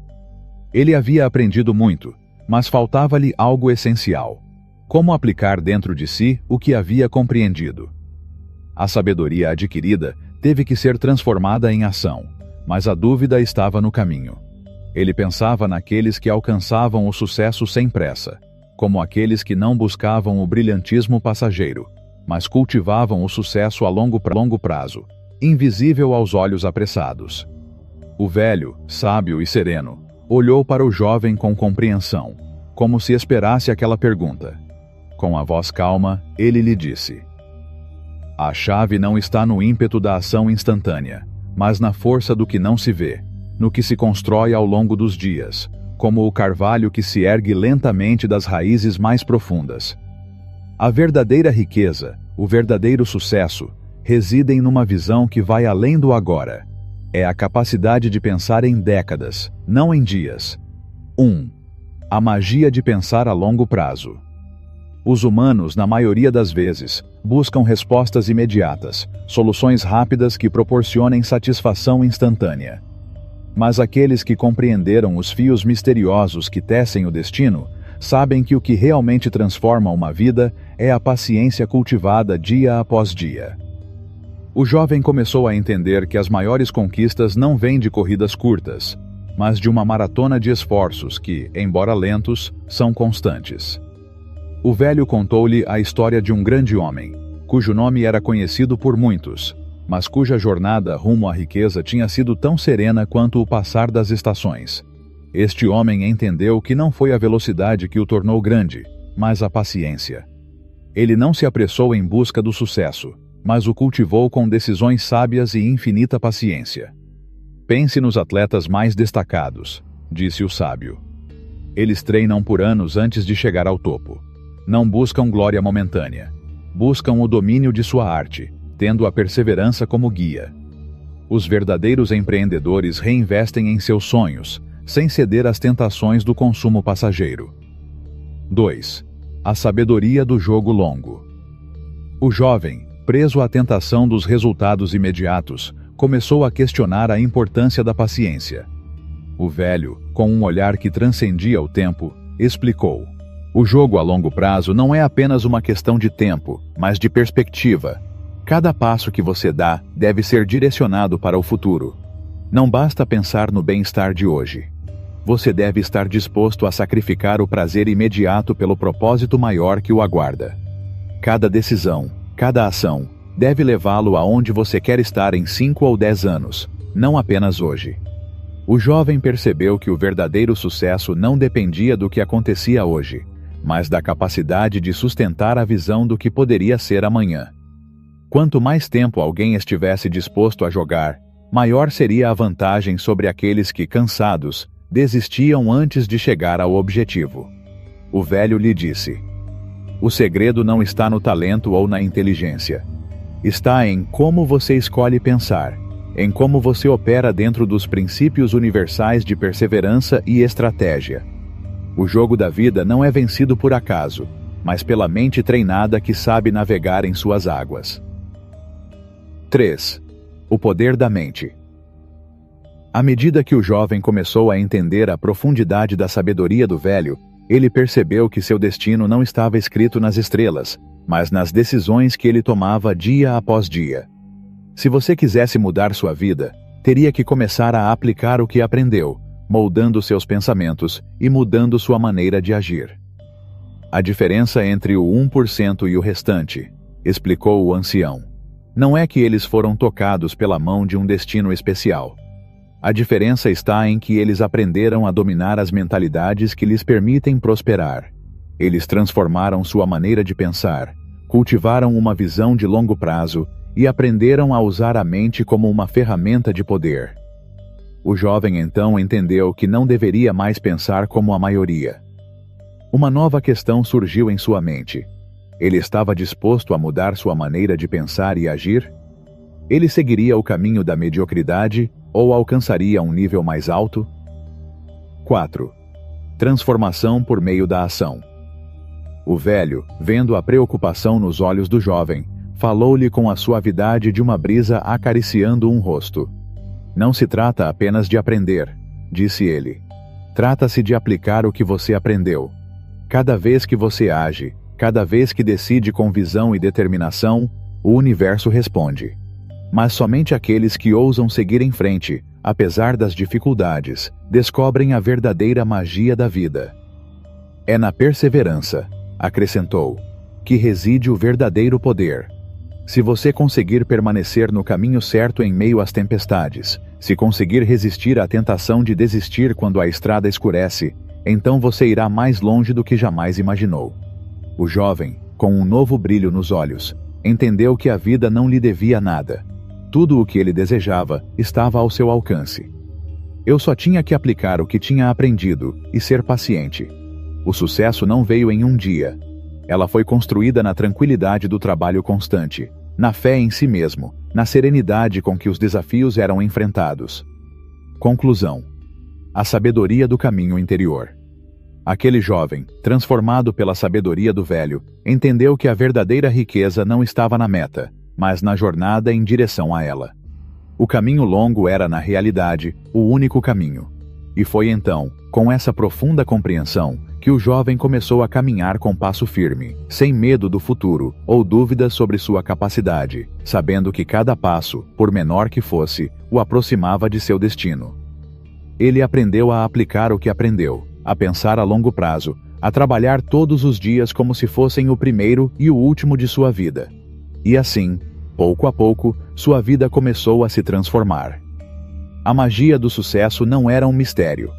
Ele havia aprendido muito, mas faltava-lhe algo essencial: como aplicar dentro de si o que havia compreendido. A sabedoria adquirida teve que ser transformada em ação, mas a dúvida estava no caminho. Ele pensava naqueles que alcançavam o sucesso sem pressa, como aqueles que não buscavam o brilhantismo passageiro, mas cultivavam o sucesso a longo prazo, invisível aos olhos apressados. O velho, sábio e sereno, olhou para o jovem com compreensão, como se esperasse aquela pergunta. Com a voz calma, ele lhe disse: a chave não está no ímpeto da ação instantânea, mas na força do que não se vê, no que se constrói ao longo dos dias, como o carvalho que se ergue lentamente das raízes mais profundas. A verdadeira riqueza, o verdadeiro sucesso, residem numa visão que vai além do agora. É a capacidade de pensar em décadas, não em dias. 1. A magia de pensar a longo prazo. Os humanos, na maioria das vezes, buscam respostas imediatas, soluções rápidas que proporcionem satisfação instantânea. Mas aqueles que compreenderam os fios misteriosos que tecem o destino, sabem que o que realmente transforma uma vida é a paciência cultivada dia após dia. O jovem começou a entender que as maiores conquistas não vêm de corridas curtas, mas de uma maratona de esforços que, embora lentos, são constantes. O velho contou-lhe a história de um grande homem, cujo nome era conhecido por muitos, mas cuja jornada rumo à riqueza tinha sido tão serena quanto o passar das estações. Este homem entendeu que não foi a velocidade que o tornou grande, mas a paciência. Ele não se apressou em busca do sucesso, mas o cultivou com decisões sábias e infinita paciência. Pense nos atletas mais destacados, disse o sábio. Eles treinam por anos antes de chegar ao topo. Não buscam glória momentânea. Buscam o domínio de sua arte, tendo a perseverança como guia. Os verdadeiros empreendedores reinvestem em seus sonhos, sem ceder às tentações do consumo passageiro. 2. A sabedoria do jogo longo. O jovem, preso à tentação dos resultados imediatos, começou a questionar a importância da paciência. O velho, com um olhar que transcendia o tempo, explicou: o jogo a longo prazo não é apenas uma questão de tempo, mas de perspectiva. Cada passo que você dá deve ser direcionado para o futuro. Não basta pensar no bem-estar de hoje. Você deve estar disposto a sacrificar o prazer imediato pelo propósito maior que o aguarda. Cada decisão, cada ação, deve levá-lo aonde você quer estar em 5 ou 10 anos, não apenas hoje. O jovem percebeu que o verdadeiro sucesso não dependia do que acontecia hoje, mas da capacidade de sustentar a visão do que poderia ser amanhã. Quanto mais tempo alguém estivesse disposto a jogar, maior seria a vantagem sobre aqueles que, cansados, desistiam antes de chegar ao objetivo. O velho lhe disse: "O segredo não está no talento ou na inteligência. Está em como você escolhe pensar, em como você opera dentro dos princípios universais de perseverança e estratégia. O jogo da vida não é vencido por acaso, mas pela mente treinada que sabe navegar em suas águas." 3. O poder da mente. À medida que o jovem começou a entender a profundidade da sabedoria do velho, ele percebeu que seu destino não estava escrito nas estrelas, mas nas decisões que ele tomava dia após dia. Se você quisesse mudar sua vida, teria que começar a aplicar o que aprendeu, moldando seus pensamentos e mudando sua maneira de agir. A diferença entre o 1% e o restante, explicou o ancião, não é que eles foram tocados pela mão de um destino especial. A diferença está em que eles aprenderam a dominar as mentalidades que lhes permitem prosperar. Eles transformaram sua maneira de pensar, cultivaram uma visão de longo prazo e aprenderam a usar a mente como uma ferramenta de poder. O jovem então entendeu que não deveria mais pensar como a maioria. Uma nova questão surgiu em sua mente. Ele estava disposto a mudar sua maneira de pensar e agir? Ele seguiria o caminho da mediocridade ou alcançaria um nível mais alto? 4. Transformação por meio da ação. O velho, vendo a preocupação nos olhos do jovem, falou-lhe com a suavidade de uma brisa acariciando um rosto. "Não se trata apenas de aprender", disse ele. "Trata-se de aplicar o que você aprendeu. Cada vez que você age, cada vez que decide com visão e determinação, o universo responde. Mas somente aqueles que ousam seguir em frente, apesar das dificuldades, descobrem a verdadeira magia da vida. É na perseverança", acrescentou, "que reside o verdadeiro poder. Se você conseguir permanecer no caminho certo em meio às tempestades, se conseguir resistir à tentação de desistir quando a estrada escurece, então você irá mais longe do que jamais imaginou." O jovem, com um novo brilho nos olhos, entendeu que a vida não lhe devia nada. Tudo o que ele desejava estava ao seu alcance. Eu só tinha que aplicar o que tinha aprendido e ser paciente. O sucesso não veio em um dia. Ela foi construída na tranquilidade do trabalho constante, na fé em si mesmo, na serenidade com que os desafios eram enfrentados. Conclusão: a sabedoria do caminho interior. Aquele jovem, transformado pela sabedoria do velho, entendeu que a verdadeira riqueza não estava na meta, mas na jornada em direção a ela. O caminho longo era, na realidade, o único caminho. E foi então, com essa profunda compreensão, que o jovem começou a caminhar com passo firme, sem medo do futuro ou dúvidas sobre sua capacidade, sabendo que cada passo, por menor que fosse, o aproximava de seu destino. Ele aprendeu a aplicar o que aprendeu, a pensar a longo prazo, a trabalhar todos os dias como se fossem o primeiro e o último de sua vida. E assim, pouco a pouco, sua vida começou a se transformar. A magia do sucesso não era um mistério.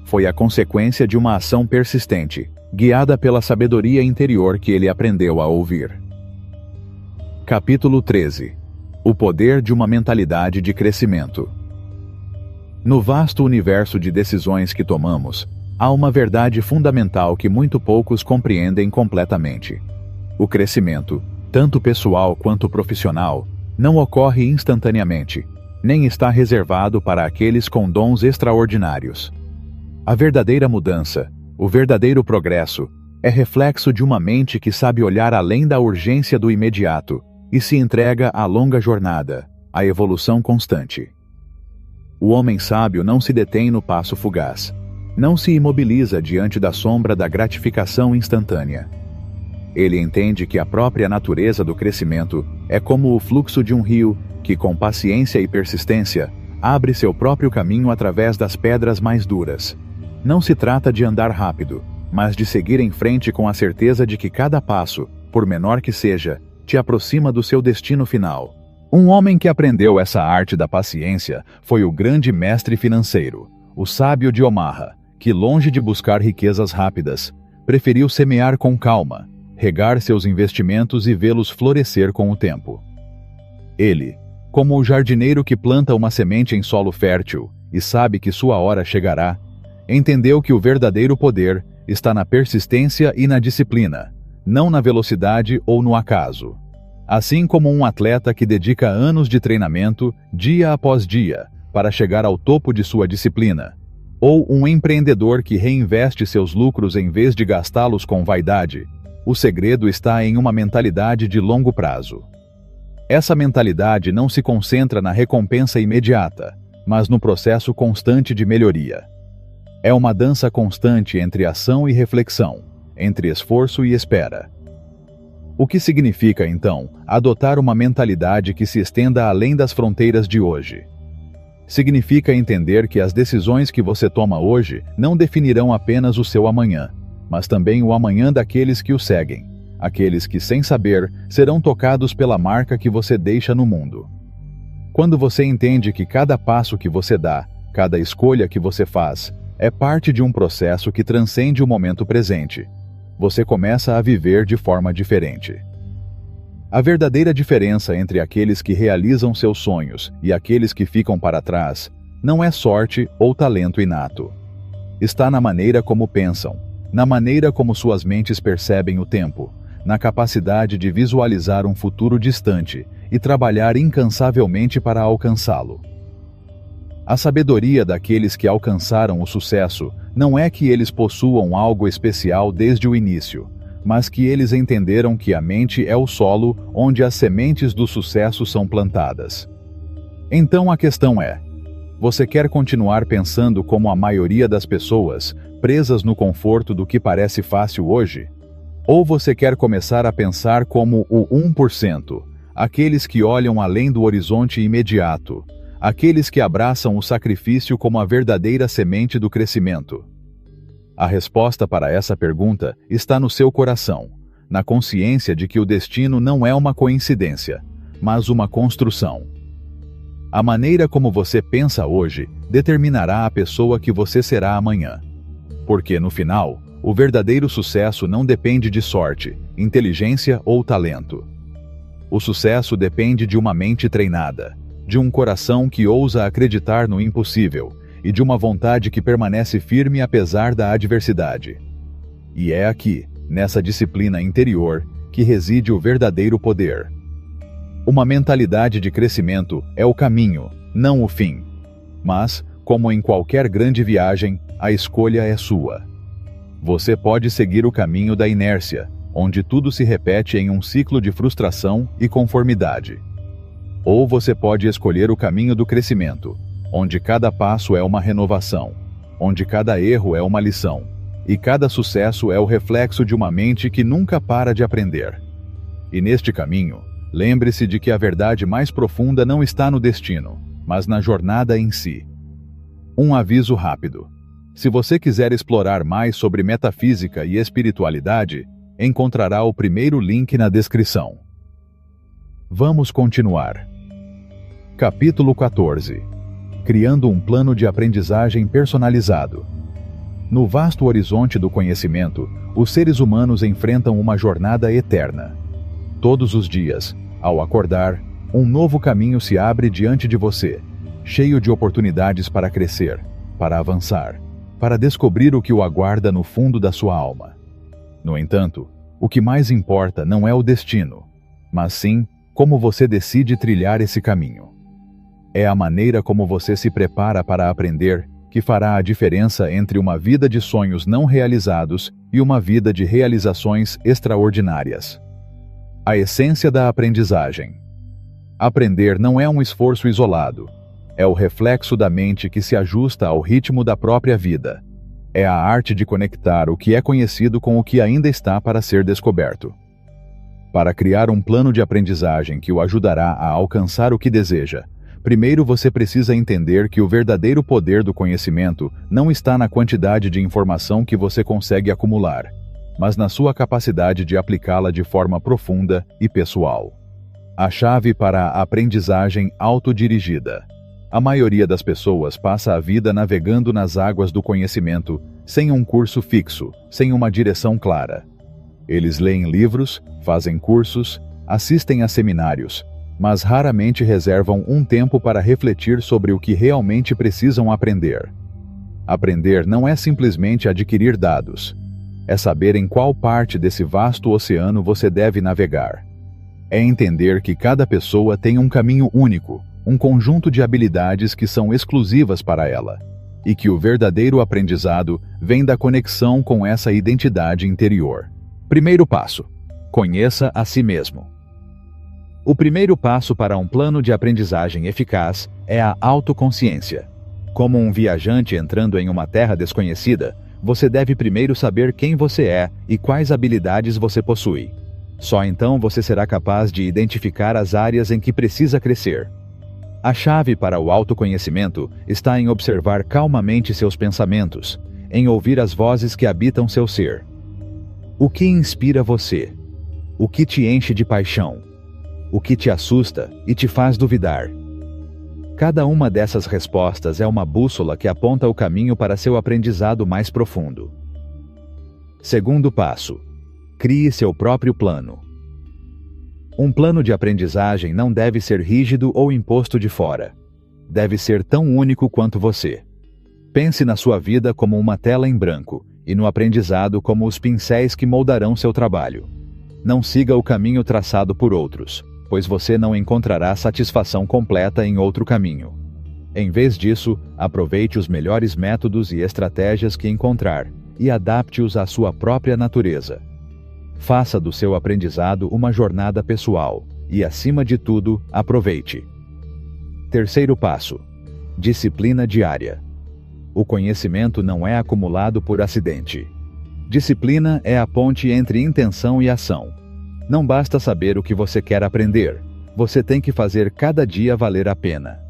Foi a consequência de uma ação persistente, guiada pela sabedoria interior que ele aprendeu a ouvir. Capítulo 13. O poder de uma mentalidade de crescimento. No vasto universo de decisões que tomamos, há uma verdade fundamental que muito poucos compreendem completamente. O crescimento, tanto pessoal quanto profissional, não ocorre instantaneamente, nem está reservado para aqueles com dons extraordinários. A verdadeira mudança, o verdadeiro progresso, é reflexo de uma mente que sabe olhar além da urgência do imediato e se entrega à longa jornada, à evolução constante. O homem sábio não se detém no passo fugaz, não se imobiliza diante da sombra da gratificação instantânea. Ele entende que a própria natureza do crescimento é como o fluxo de um rio que, com paciência e persistência, abre seu próprio caminho através das pedras mais duras. Não se trata de andar rápido, mas de seguir em frente com a certeza de que cada passo, por menor que seja, te aproxima do seu destino final. Um homem que aprendeu essa arte da paciência foi o grande mestre financeiro, o sábio de Omaha, que, longe de buscar riquezas rápidas, preferiu semear com calma, regar seus investimentos e vê-los florescer com o tempo. Ele, como o jardineiro que planta uma semente em solo fértil e sabe que sua hora chegará, entendeu que o verdadeiro poder está na persistência e na disciplina, não na velocidade ou no acaso. Assim como um atleta que dedica anos de treinamento, dia após dia, para chegar ao topo de sua disciplina, ou um empreendedor que reinveste seus lucros em vez de gastá-los com vaidade, o segredo está em uma mentalidade de longo prazo. Essa mentalidade não se concentra na recompensa imediata, mas no processo constante de melhoria. É uma dança constante entre ação e reflexão, entre esforço e espera. O que significa, então, adotar uma mentalidade que se estenda além das fronteiras de hoje? Significa entender que as decisões que você toma hoje não definirão apenas o seu amanhã, mas também o amanhã daqueles que o seguem, aqueles que, sem saber, serão tocados pela marca que você deixa no mundo. Quando você entende que cada passo que você dá, cada escolha que você faz, é parte de um processo que transcende o momento presente, você começa a viver de forma diferente. A verdadeira diferença entre aqueles que realizam seus sonhos e aqueles que ficam para trás não é sorte ou talento inato. Está na maneira como pensam, na maneira como suas mentes percebem o tempo, na capacidade de visualizar um futuro distante e trabalhar incansavelmente para alcançá-lo. A sabedoria daqueles que alcançaram o sucesso não é que eles possuam algo especial desde o início, mas que eles entenderam que a mente é o solo onde as sementes do sucesso são plantadas. Então a questão é: você quer continuar pensando como a maioria das pessoas, presas no conforto do que parece fácil hoje? Ou você quer começar a pensar como o 1%, aqueles que olham além do horizonte imediato, aqueles que abraçam o sacrifício como a verdadeira semente do crescimento? A resposta para essa pergunta está no seu coração, na consciência de que o destino não é uma coincidência, mas uma construção. A maneira como você pensa hoje determinará a pessoa que você será amanhã. Porque, no final, o verdadeiro sucesso não depende de sorte, inteligência ou talento. O sucesso depende de uma mente treinada, de um coração que ousa acreditar no impossível e de uma vontade que permanece firme apesar da adversidade. E é aqui, nessa disciplina interior, que reside o verdadeiro poder. Uma mentalidade de crescimento é o caminho, não o fim. Mas, como em qualquer grande viagem, a escolha é sua. Você pode seguir o caminho da inércia, onde tudo se repete em um ciclo de frustração e conformidade. Ou você pode escolher o caminho do crescimento, onde cada passo é uma renovação, onde cada erro é uma lição, e cada sucesso é o reflexo de uma mente que nunca para de aprender. E neste caminho, lembre-se de que a verdade mais profunda não está no destino, mas na jornada em si. Um aviso rápido. Se você quiser explorar mais sobre metafísica e espiritualidade, encontrará o primeiro link na descrição. Vamos continuar. Capítulo 14. Criando um plano de aprendizagem personalizado. No vasto horizonte do conhecimento, os seres humanos enfrentam uma jornada eterna. Todos os dias, ao acordar, um novo caminho se abre diante de você, cheio de oportunidades para crescer, para avançar, para descobrir o que o aguarda no fundo da sua alma. No entanto, o que mais importa não é o destino, mas sim como você decide trilhar esse caminho. É a maneira como você se prepara para aprender que fará a diferença entre uma vida de sonhos não realizados e uma vida de realizações extraordinárias. A essência da aprendizagem. Aprender não é um esforço isolado. É o reflexo da mente que se ajusta ao ritmo da própria vida. É a arte de conectar o que é conhecido com o que ainda está para ser descoberto. Para criar um plano de aprendizagem que o ajudará a alcançar o que deseja, primeiro você precisa entender que o verdadeiro poder do conhecimento não está na quantidade de informação que você consegue acumular, mas na sua capacidade de aplicá-la de forma profunda e pessoal. A chave para a aprendizagem autodirigida. A maioria das pessoas passa a vida navegando nas águas do conhecimento, sem um curso fixo, sem uma direção clara. Eles leem livros, fazem cursos, assistem a seminários, mas raramente reservam um tempo para refletir sobre o que realmente precisam aprender. Aprender não é simplesmente adquirir dados. É saber em qual parte desse vasto oceano você deve navegar. É entender que cada pessoa tem um caminho único, um conjunto de habilidades que são exclusivas para ela, e que o verdadeiro aprendizado vem da conexão com essa identidade interior. Primeiro passo: conheça a si mesmo. O primeiro passo para um plano de aprendizagem eficaz é a autoconsciência. Como um viajante entrando em uma terra desconhecida, você deve primeiro saber quem você é e quais habilidades você possui. Só então você será capaz de identificar as áreas em que precisa crescer. A chave para o autoconhecimento está em observar calmamente seus pensamentos, em ouvir as vozes que habitam seu ser. O que inspira você? O que te enche de paixão? O que te assusta e te faz duvidar? Cada uma dessas respostas é uma bússola que aponta o caminho para seu aprendizado mais profundo. Segundo passo: crie seu próprio plano. Um plano de aprendizagem não deve ser rígido ou imposto de fora. Deve ser tão único quanto você. Pense na sua vida como uma tela em branco e no aprendizado como os pincéis que moldarão seu trabalho. Não siga o caminho traçado por outros, pois você não encontrará satisfação completa em outro caminho. Em vez disso, aproveite os melhores métodos e estratégias que encontrar e adapte-os à sua própria natureza. Faça do seu aprendizado uma jornada pessoal e, acima de tudo, aproveite. Terceiro passo: disciplina diária. O conhecimento não é acumulado por acidente. Disciplina é a ponte entre intenção e ação. Não basta saber o que você quer aprender. Você tem que fazer cada dia valer a pena.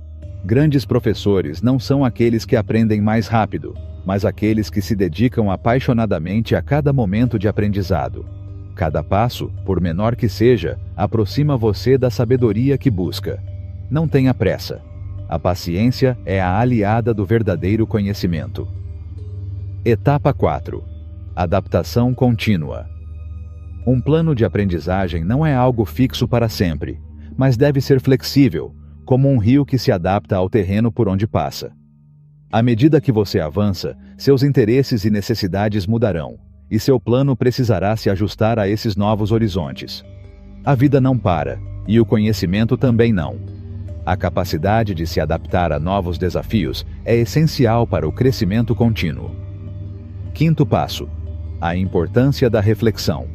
Grandes professores não são aqueles que aprendem mais rápido, mas aqueles que se dedicam apaixonadamente a cada momento de aprendizado. Cada passo, por menor que seja, aproxima você da sabedoria que busca. Não tenha pressa. A paciência é a aliada do verdadeiro conhecimento. Etapa 4. Adaptação contínua. Um plano de aprendizagem não é algo fixo para sempre, mas deve ser flexível, como um rio que se adapta ao terreno por onde passa. À medida que você avança, seus interesses e necessidades mudarão, e seu plano precisará se ajustar a esses novos horizontes. A vida não para, e o conhecimento também não. A capacidade de se adaptar a novos desafios é essencial para o crescimento contínuo. Quinto passo: a importância da reflexão.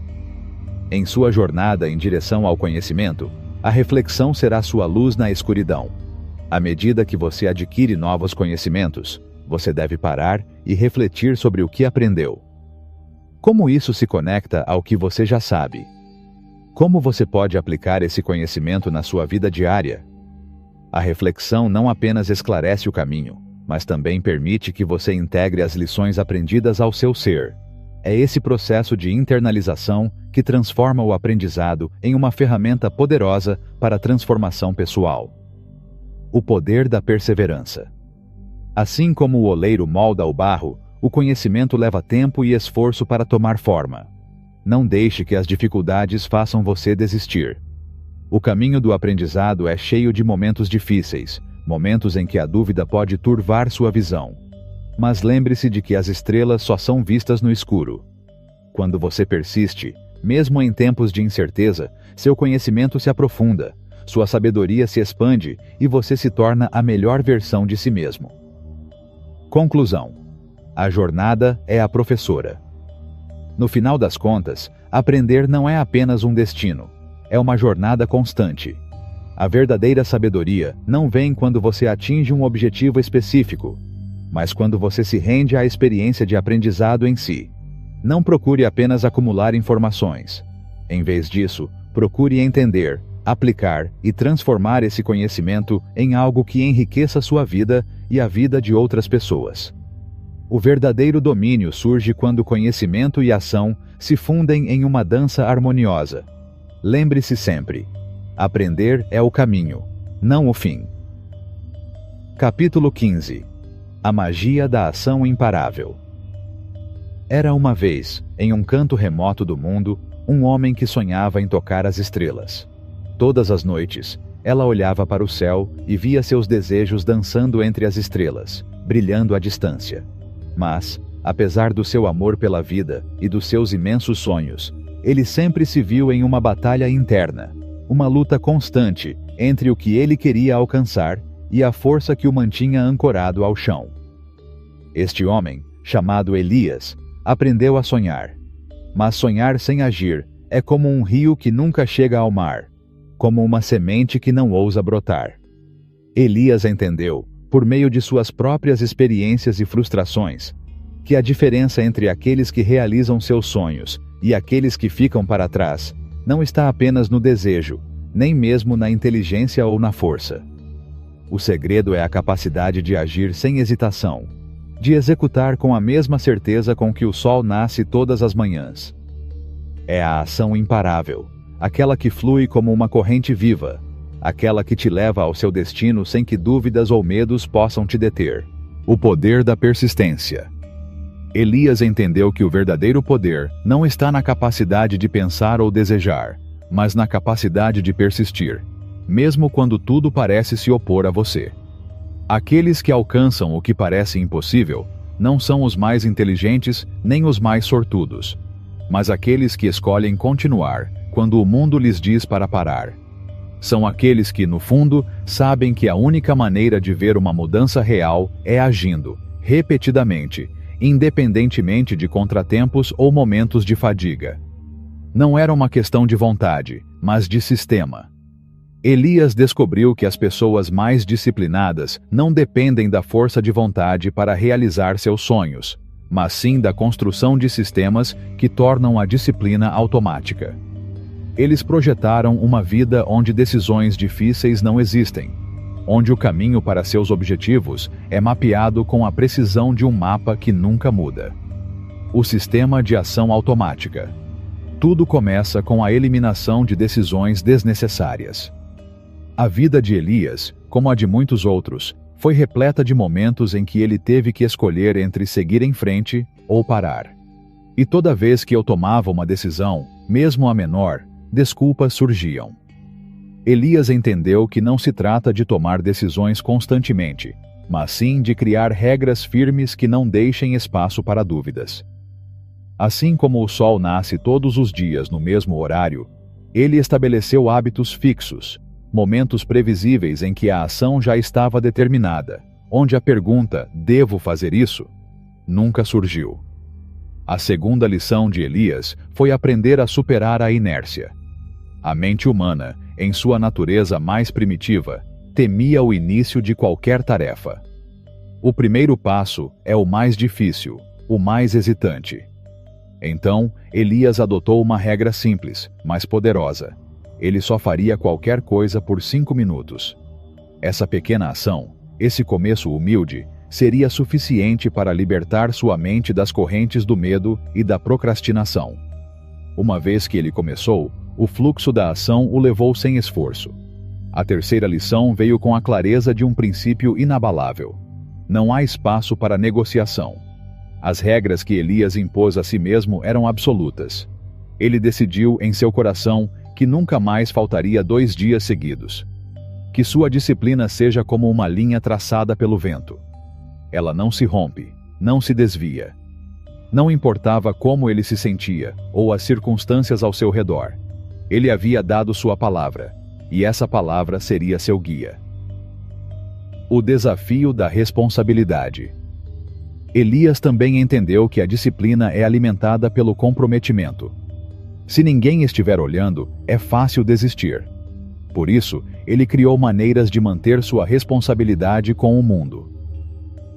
Em sua jornada em direção ao conhecimento, a reflexão será sua luz na escuridão. À medida que você adquire novos conhecimentos, você deve parar e refletir sobre o que aprendeu. Como isso se conecta ao que você já sabe? Como você pode aplicar esse conhecimento na sua vida diária? A reflexão não apenas esclarece o caminho, mas também permite que você integre as lições aprendidas ao seu ser. É esse processo de internalização que transforma o aprendizado em uma ferramenta poderosa para a transformação pessoal. O poder da perseverança. Assim como o oleiro molda o barro, o conhecimento leva tempo e esforço para tomar forma. Não deixe que as dificuldades façam você desistir. O caminho do aprendizado é cheio de momentos difíceis, momentos em que a dúvida pode turvar sua visão. Mas lembre-se de que as estrelas só são vistas no escuro. Quando você persiste, mesmo em tempos de incerteza, seu conhecimento se aprofunda, sua sabedoria se expande e você se torna a melhor versão de si mesmo. Conclusão: a jornada é a professora. No final das contas, aprender não é apenas um destino, é uma jornada constante. A verdadeira sabedoria não vem quando você atinge um objetivo específico, mas quando você se rende à experiência de aprendizado em si. Não procure apenas acumular informações. Em vez disso, procure entender, aplicar e transformar esse conhecimento em algo que enriqueça sua vida e a vida de outras pessoas. O verdadeiro domínio surge quando conhecimento e ação se fundem em uma dança harmoniosa. Lembre-se sempre: aprender é o caminho, não o fim. Capítulo 15. A magia da ação imparável. Era uma vez, em um canto remoto do mundo, um homem que sonhava em tocar as estrelas. Todas as noites, ela olhava para o céu e via seus desejos dançando entre as estrelas, brilhando à distância. Mas, apesar do seu amor pela vida e dos seus imensos sonhos, ele sempre se viu em uma batalha interna, uma luta constante entre o que ele queria alcançar e a força que o mantinha ancorado ao chão. Este homem, chamado Elias, aprendeu a sonhar. Mas sonhar sem agir é como um rio que nunca chega ao mar, como uma semente que não ousa brotar. Elias entendeu, por meio de suas próprias experiências e frustrações, que a diferença entre aqueles que realizam seus sonhos e aqueles que ficam para trás não está apenas no desejo, nem mesmo na inteligência ou na força. O segredo é a capacidade de agir sem hesitação, de executar com a mesma certeza com que o sol nasce todas as manhãs. É a ação imparável, aquela que flui como uma corrente viva, aquela que te leva ao seu destino sem que dúvidas ou medos possam te deter. O poder da persistência. Elias entendeu que o verdadeiro poder não está na capacidade de pensar ou desejar, mas na capacidade de persistir, mesmo quando tudo parece se opor a você. Aqueles que alcançam o que parece impossível não são os mais inteligentes nem os mais sortudos, mas aqueles que escolhem continuar quando o mundo lhes diz para parar. São aqueles que, no fundo, sabem que a única maneira de ver uma mudança real é agindo, repetidamente, independentemente de contratempos ou momentos de fadiga. Não era uma questão de vontade, mas de sistema. Elias descobriu que as pessoas mais disciplinadas não dependem da força de vontade para realizar seus sonhos, mas sim da construção de sistemas que tornam a disciplina automática. Eles projetaram uma vida onde decisões difíceis não existem, onde o caminho para seus objetivos é mapeado com a precisão de um mapa que nunca muda. O sistema de ação automática. Tudo começa com a eliminação de decisões desnecessárias. A vida de Elias, como a de muitos outros, foi repleta de momentos em que ele teve que escolher entre seguir em frente ou parar. E toda vez que eu tomava uma decisão, mesmo a menor, desculpas surgiam. Elias entendeu que não se trata de tomar decisões constantemente, mas sim de criar regras firmes que não deixem espaço para dúvidas. Assim como o sol nasce todos os dias no mesmo horário, ele estabeleceu hábitos fixos, momentos previsíveis em que a ação já estava determinada, onde a pergunta, devo fazer isso? Nunca surgiu. A segunda lição de Elias foi aprender a superar a inércia. A mente humana, em sua natureza mais primitiva, temia o início de qualquer tarefa. O primeiro passo é o mais difícil, o mais hesitante. Então, Elias adotou uma regra simples, mas poderosa. Ele só faria qualquer coisa por 5 minutos. Essa pequena ação, esse começo humilde, seria suficiente para libertar sua mente das correntes do medo e da procrastinação. Uma vez que ele começou, o fluxo da ação o levou sem esforço. A terceira lição veio com a clareza de um princípio inabalável. Não há espaço para negociação. As regras que Elias impôs a si mesmo eram absolutas. Ele decidiu em seu coração que nunca mais faltaria 2 dias seguidos. Que sua disciplina seja como uma linha traçada pelo vento. Ela não se rompe, não se desvia. Não importava como ele se sentia, ou as circunstâncias ao seu redor. Ele havia dado sua palavra, e essa palavra seria seu guia. O desafio da responsabilidade. Elias também entendeu que a disciplina é alimentada pelo comprometimento. Se ninguém estiver olhando, é fácil desistir. Por isso, ele criou maneiras de manter sua responsabilidade com o mundo.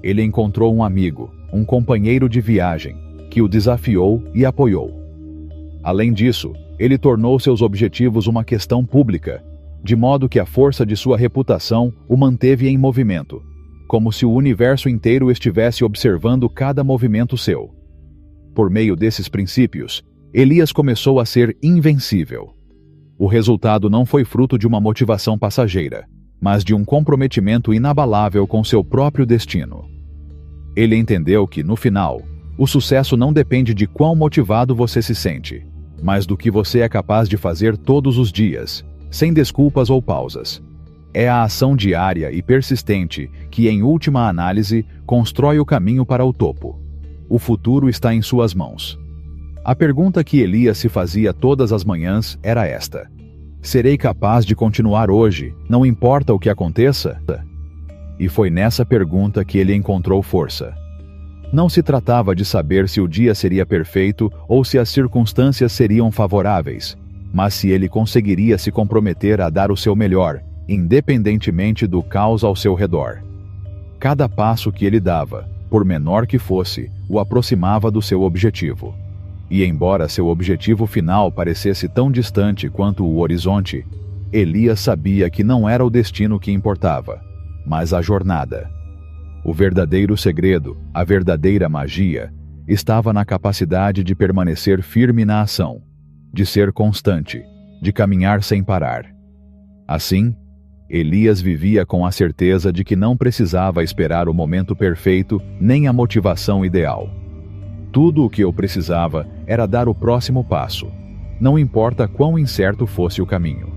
Ele encontrou um amigo, um companheiro de viagem, que o desafiou e apoiou. Além disso, ele tornou seus objetivos uma questão pública, de modo que a força de sua reputação o manteve em movimento, como se o universo inteiro estivesse observando cada movimento seu. Por meio desses princípios, Elias começou a ser invencível. O resultado não foi fruto de uma motivação passageira, mas de um comprometimento inabalável com seu próprio destino. Ele entendeu que, no final, O sucesso não depende de quão motivado você se sente, mas do que você é capaz de fazer todos os dias, sem desculpas ou pausas. É a ação diária e persistente que, em última análise, constrói o caminho para o topo. O futuro está em suas mãos. A pergunta que Elias se fazia todas as manhãs era esta: serei capaz de continuar hoje, não importa o que aconteça? E foi nessa pergunta que ele encontrou força. Não se tratava de saber se o dia seria perfeito ou se as circunstâncias seriam favoráveis, mas se ele conseguiria se comprometer a dar o seu melhor, independentemente do caos ao seu redor. Cada passo que ele dava, por menor que fosse, o aproximava do seu objetivo. E embora seu objetivo final parecesse tão distante quanto o horizonte, Elias sabia que não era o destino que importava, mas a jornada. O verdadeiro segredo, a verdadeira magia, estava na capacidade de permanecer firme na ação, de ser constante, de caminhar sem parar. Assim, Elias vivia com a certeza de que não precisava esperar o momento perfeito nem a motivação ideal. Tudo o que eu precisava era dar o próximo passo, não importa quão incerto fosse o caminho.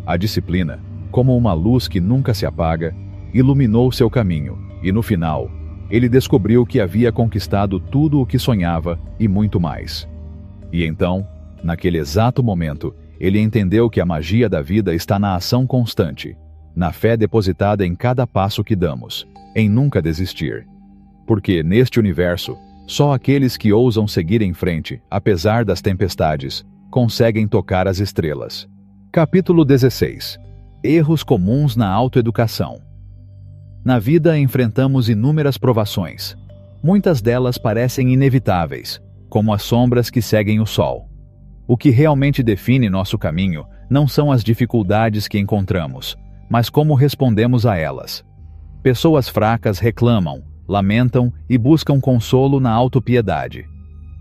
A disciplina, como uma luz que nunca se apaga, iluminou seu caminho, e no final, ele descobriu que havia conquistado tudo o que sonhava e muito mais. E então, naquele exato momento, ele entendeu que a magia da vida está na ação constante, na fé depositada em cada passo que damos, em nunca desistir. Porque, neste universo, só aqueles que ousam seguir em frente, apesar das tempestades, conseguem tocar as estrelas. Capítulo 16. Erros comuns na autoeducação. Na vida enfrentamos inúmeras provações. Muitas delas parecem inevitáveis, como as sombras que seguem o sol. O que realmente define nosso caminho não são as dificuldades que encontramos, mas como respondemos a elas. Pessoas fracas reclamam, lamentam e buscam consolo na autopiedade.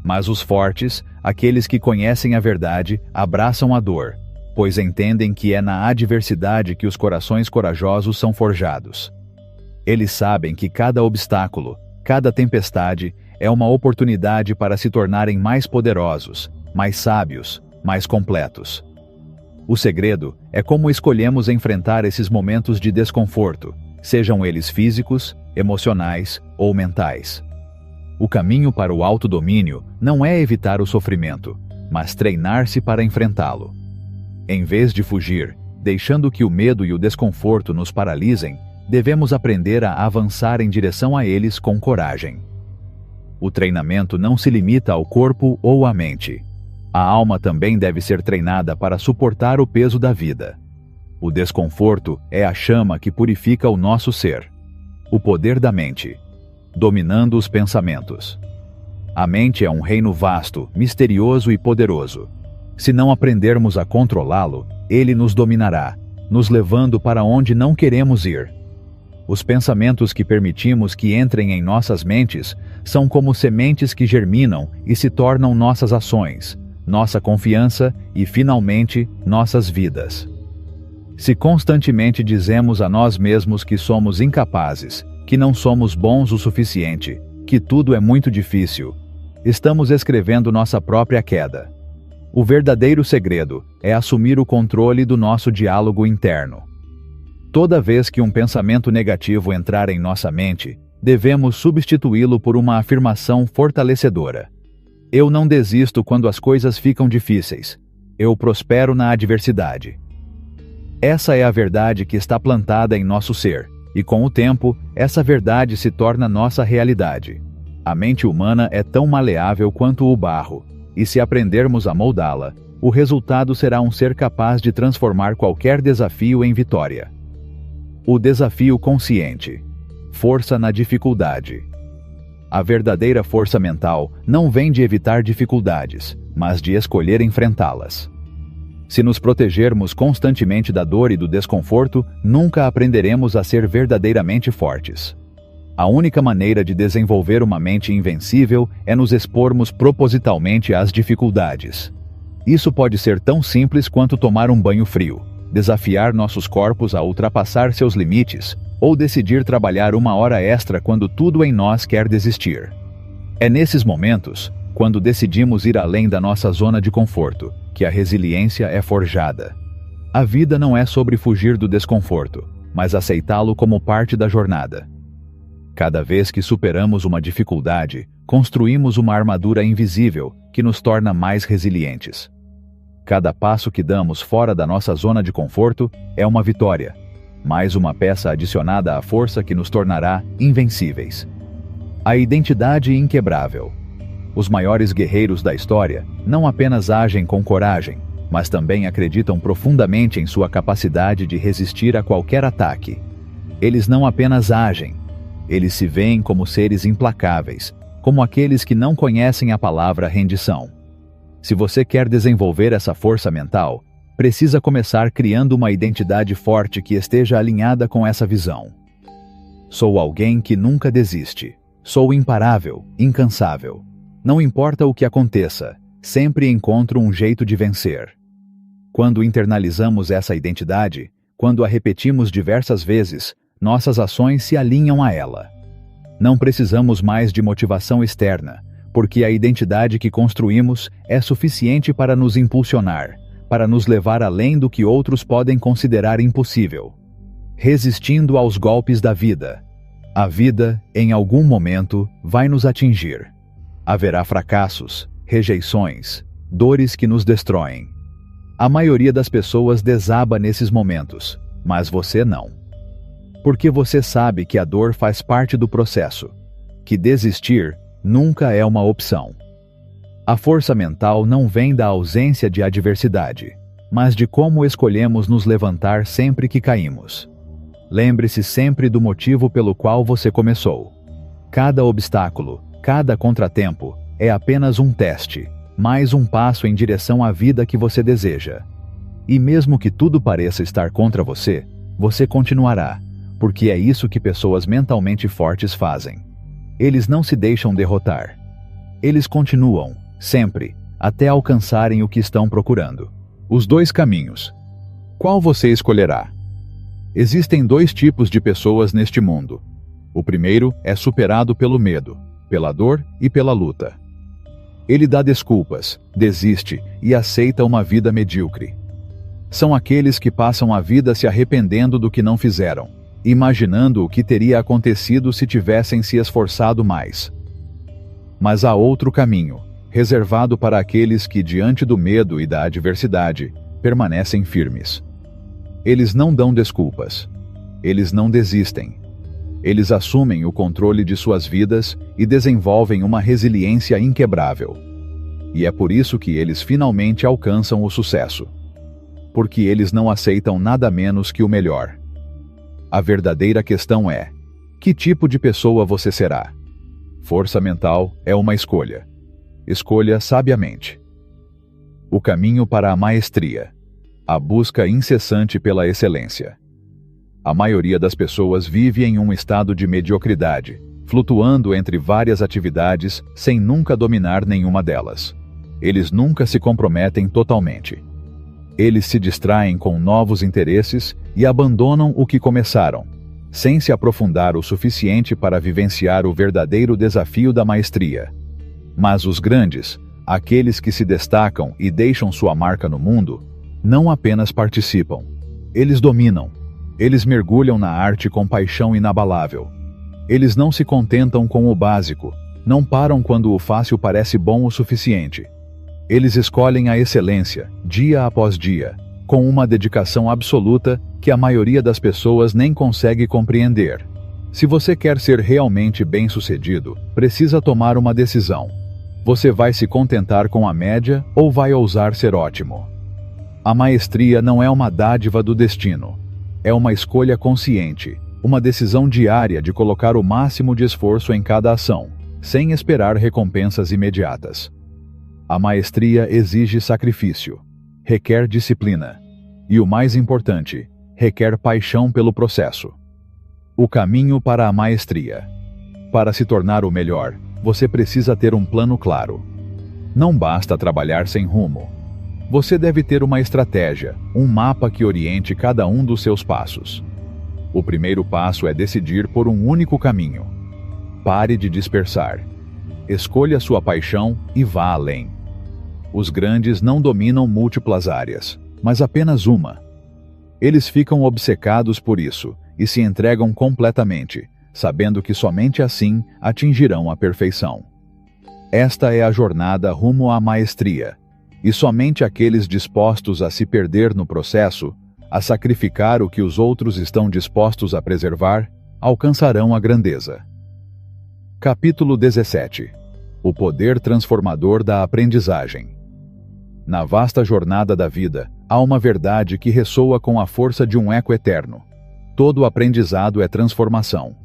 Mas os fortes, aqueles que conhecem a verdade, abraçam a dor, pois entendem que é na adversidade que os corações corajosos são forjados. Eles sabem que cada obstáculo, cada tempestade, é uma oportunidade para se tornarem mais poderosos, mais sábios, mais completos. O segredo é como escolhemos enfrentar esses momentos de desconforto, sejam eles físicos, emocionais ou mentais. O caminho para o autodomínio não é evitar o sofrimento, mas treinar-se para enfrentá-lo. Em vez de fugir, deixando que o medo e o desconforto nos paralisem, devemos aprender a avançar em direção a eles com coragem. O treinamento não se limita ao corpo ou à mente. A alma também deve ser treinada para suportar o peso da vida. O desconforto é a chama que purifica o nosso ser. O poder da mente. Dominando os pensamentos. A mente é um reino vasto, misterioso e poderoso. Se não aprendermos a controlá-lo, ele nos dominará, nos levando para onde não queremos ir. Os pensamentos que permitimos que entrem em nossas mentes são como sementes que germinam e se tornam nossas ações, nossa confiança e, finalmente, nossas vidas. Se constantemente dizemos a nós mesmos que somos incapazes, que não somos bons o suficiente, que tudo é muito difícil, estamos escrevendo nossa própria queda. O verdadeiro segredo é assumir o controle do nosso diálogo interno. Toda vez que um pensamento negativo entrar em nossa mente, devemos substituí-lo por uma afirmação fortalecedora. Eu não desisto quando as coisas ficam difíceis. Eu prospero na adversidade. Essa é a verdade que está plantada em nosso ser, e com o tempo, essa verdade se torna nossa realidade. A mente humana é tão maleável quanto o barro, e se aprendermos a moldá-la, o resultado será um ser capaz de transformar qualquer desafio em vitória. O desafio consciente. Força na dificuldade. A verdadeira força mental não vem de evitar dificuldades, mas de escolher enfrentá-las. Se nos protegermos constantemente da dor e do desconforto, nunca aprenderemos a ser verdadeiramente fortes. A única maneira de desenvolver uma mente invencível é nos expormos propositalmente às dificuldades. Isso pode ser tão simples quanto tomar um banho frio, desafiar nossos corpos a ultrapassar seus limites, ou decidir trabalhar 1 hora extra quando tudo em nós quer desistir. É nesses momentos, quando decidimos ir além da nossa zona de conforto, que a resiliência é forjada. A vida não é sobre fugir do desconforto, mas aceitá-lo como parte da jornada. Cada vez que superamos uma dificuldade, construímos uma armadura invisível que nos torna mais resilientes. Cada passo que damos fora da nossa zona de conforto é uma vitória, mais uma peça adicionada à força que nos tornará invencíveis. A identidade inquebrável. Os maiores guerreiros da história não apenas agem com coragem, mas também acreditam profundamente em sua capacidade de resistir a qualquer ataque. Eles não apenas agem, eles se veem como seres implacáveis, como aqueles que não conhecem a palavra rendição. Se você quer desenvolver essa força mental, precisa começar criando uma identidade forte que esteja alinhada com essa visão. Sou alguém que nunca desiste. Sou imparável, incansável. Não importa o que aconteça, sempre encontro um jeito de vencer. Quando internalizamos essa identidade, quando a repetimos diversas vezes, nossas ações se alinham a ela. Não precisamos mais de motivação externa, porque a identidade que construímos é suficiente para nos impulsionar, para nos levar além do que outros podem considerar impossível. Resistindo aos golpes da vida. A vida, em algum momento, vai nos atingir. Haverá fracassos, rejeições, dores que nos destroem. A maioria das pessoas desaba nesses momentos, mas você não. Porque você sabe que a dor faz parte do processo, que desistir nunca é uma opção. A força mental não vem da ausência de adversidade, mas de como escolhemos nos levantar sempre que caímos. Lembre-se sempre do motivo pelo qual você começou. Cada obstáculo, cada contratempo, é apenas um teste, mais um passo em direção à vida que você deseja. E mesmo que tudo pareça estar contra você, você continuará, porque é isso que pessoas mentalmente fortes fazem. Eles não se deixam derrotar. Eles continuam, sempre, até alcançarem o que estão procurando. Os dois caminhos. Qual você escolherá? Existem dois tipos de pessoas neste mundo. O primeiro é superado pelo medo, pela dor e pela luta. Ele dá desculpas, desiste e aceita uma vida medíocre. São aqueles que passam a vida se arrependendo do que não fizeram, imaginando o que teria acontecido se tivessem se esforçado mais. Mas há outro caminho, reservado para aqueles que, diante do medo e da adversidade, permanecem firmes. Eles não dão desculpas. Eles não desistem. Eles assumem o controle de suas vidas e desenvolvem uma resiliência inquebrável. E é por isso que eles finalmente alcançam o sucesso. Porque eles não aceitam nada menos que o melhor. A verdadeira questão é: que tipo de pessoa você será? Força mental é uma escolha. Escolha sabiamente. O caminho para a maestria. A busca incessante pela excelência. A maioria das pessoas vive em um estado de mediocridade, flutuando entre várias atividades sem nunca dominar nenhuma delas. Eles nunca se comprometem totalmente. Eles se distraem com novos interesses e abandonam o que começaram, sem se aprofundar o suficiente para vivenciar o verdadeiro desafio da maestria. Mas os grandes, aqueles que se destacam e deixam sua marca no mundo, não apenas participam, eles dominam. Eles mergulham na arte com paixão inabalável. Eles não se contentam com o básico, não param quando o fácil parece bom o suficiente. Eles escolhem a excelência, dia após dia, com uma dedicação absoluta que a maioria das pessoas nem consegue compreender. Se você quer ser realmente bem-sucedido, precisa tomar uma decisão. Você vai se contentar com a média ou vai ousar ser ótimo? A maestria não é uma dádiva do destino. É uma escolha consciente, uma decisão diária de colocar o máximo de esforço em cada ação, sem esperar recompensas imediatas. A maestria exige sacrifício, requer disciplina e, o mais importante, requer paixão pelo processo. O caminho para a maestria. Para se tornar o melhor, você precisa ter um plano claro. Não basta trabalhar sem rumo. Você deve ter uma estratégia, um mapa que oriente cada um dos seus passos. O primeiro passo é decidir por um único caminho. Pare de dispersar. escolha sua paixão e vá além. Os grandes não dominam múltiplas áreas, mas apenas uma. Eles ficam obcecados por isso e se entregam completamente, sabendo que somente assim atingirão a perfeição. Esta é a jornada rumo à maestria, e somente aqueles dispostos a se perder no processo, a sacrificar o que os outros estão dispostos a preservar, alcançarão a grandeza. Capítulo 17. O poder transformador da aprendizagem. Na vasta jornada da vida, há uma verdade que ressoa com a força de um eco eterno. Todo aprendizado é transformação.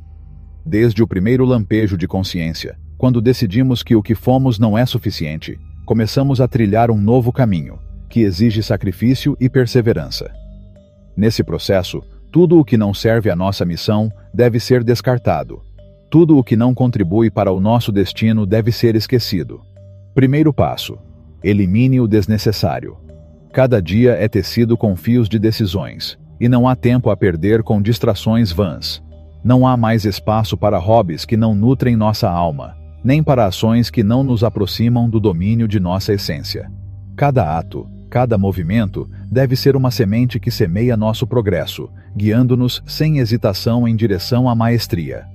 Desde o primeiro lampejo de consciência, quando decidimos que o que fomos não é suficiente, começamos a trilhar um novo caminho, que exige sacrifício e perseverança. Nesse processo, tudo o que não serve à nossa missão deve ser descartado. Tudo o que não contribui para o nosso destino deve ser esquecido. Primeiro passo: elimine o desnecessário. Cada dia é tecido com fios de decisões, e não há tempo a perder com distrações vãs. Não há mais espaço para hobbies que não nutrem nossa alma, nem para ações que não nos aproximam do domínio de nossa essência. Cada ato, cada movimento, deve ser uma semente que semeia nosso progresso, guiando-nos sem hesitação em direção à maestria.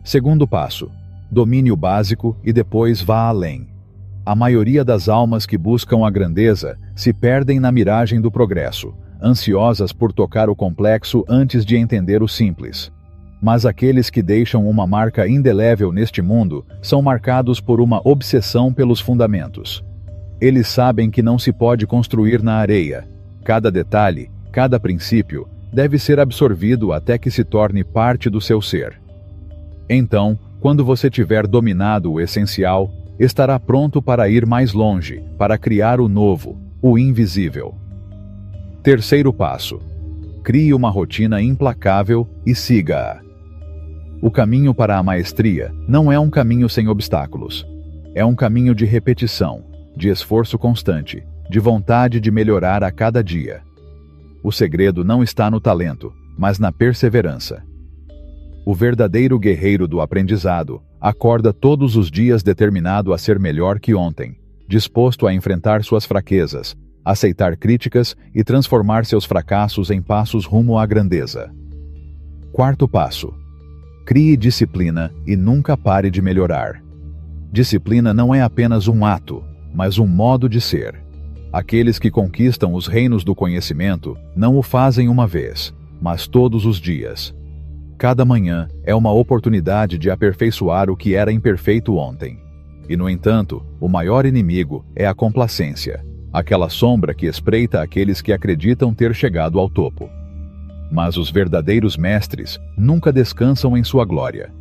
Segundo passo: domine o básico e depois vá além. A maioria das almas que buscam a grandeza se perdem na miragem do progresso, ansiosas por tocar o complexo antes de entender o simples. Mas aqueles que deixam uma marca indelével neste mundo são marcados por uma obsessão pelos fundamentos. Eles sabem que não se pode construir na areia. Cada detalhe, cada princípio, deve ser absorvido até que se torne parte do seu ser. Então, quando você tiver dominado o essencial, estará pronto para ir mais longe, para criar o novo, o invisível. Terceiro passo: crie uma rotina implacável e siga-a. O caminho para a maestria não é um caminho sem obstáculos. É um caminho de repetição, de esforço constante, de vontade de melhorar a cada dia. O segredo não está no talento, mas na perseverança. O verdadeiro guerreiro do aprendizado acorda todos os dias determinado a ser melhor que ontem, disposto a enfrentar suas fraquezas, aceitar críticas e transformar seus fracassos em passos rumo à grandeza. Quarto passo: crie disciplina e nunca pare de melhorar. Disciplina não é apenas um ato, mas um modo de ser. Aqueles que conquistam os reinos do conhecimento não o fazem uma vez, mas todos os dias. Cada manhã é uma oportunidade de aperfeiçoar o que era imperfeito ontem. E, no entanto, o maior inimigo é a complacência, aquela sombra que espreita aqueles que acreditam ter chegado ao topo. Mas os verdadeiros mestres nunca descansam em sua glória.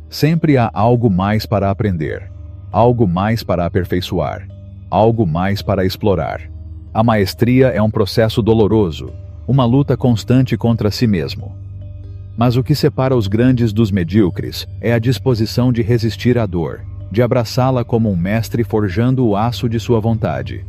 Sempre há algo mais para aprender, algo mais para aperfeiçoar, algo mais para explorar. A maestria é um processo doloroso, uma luta constante contra si mesmo. Mas o que separa os grandes dos medíocres é a disposição de resistir à dor, de abraçá-la como um mestre forjando o aço de sua vontade.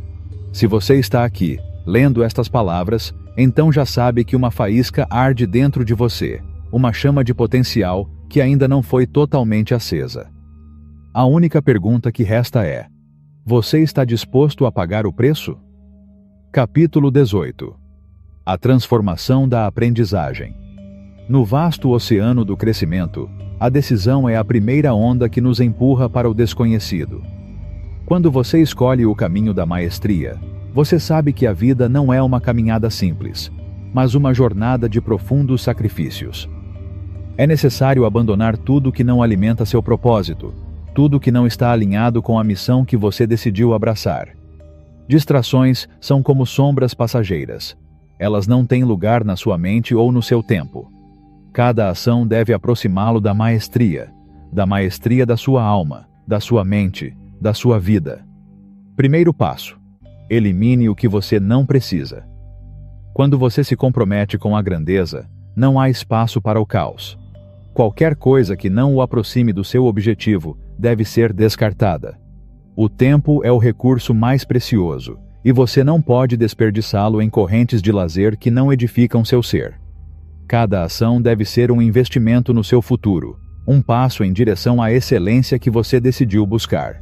Se você está aqui, lendo estas palavras, então já sabe que uma faísca arde dentro de você, uma chama de potencial que ainda não foi totalmente acesa. A única pergunta que resta é: você está disposto a pagar o preço? Capítulo 18. A transformação da aprendizagem. No vasto oceano do crescimento, a decisão é a primeira onda que nos empurra para o desconhecido. Quando você escolhe o caminho da maestria, você sabe que a vida não é uma caminhada simples, mas uma jornada de profundos sacrifícios. É necessário abandonar tudo que não alimenta seu propósito, tudo que não está alinhado com a missão que você decidiu abraçar. Distrações são como sombras passageiras. Elas não têm lugar na sua mente ou no seu tempo. Cada ação deve aproximá-lo da maestria da sua alma, da sua mente, da sua vida. Primeiro passo: elimine o que você não precisa. Quando você se compromete com a grandeza, não há espaço para o caos. Qualquer coisa que não o aproxime do seu objetivo deve ser descartada. O tempo é o recurso mais precioso, e você não pode desperdiçá-lo em correntes de lazer que não edificam seu ser. Cada ação deve ser um investimento no seu futuro, um passo em direção à excelência que você decidiu buscar.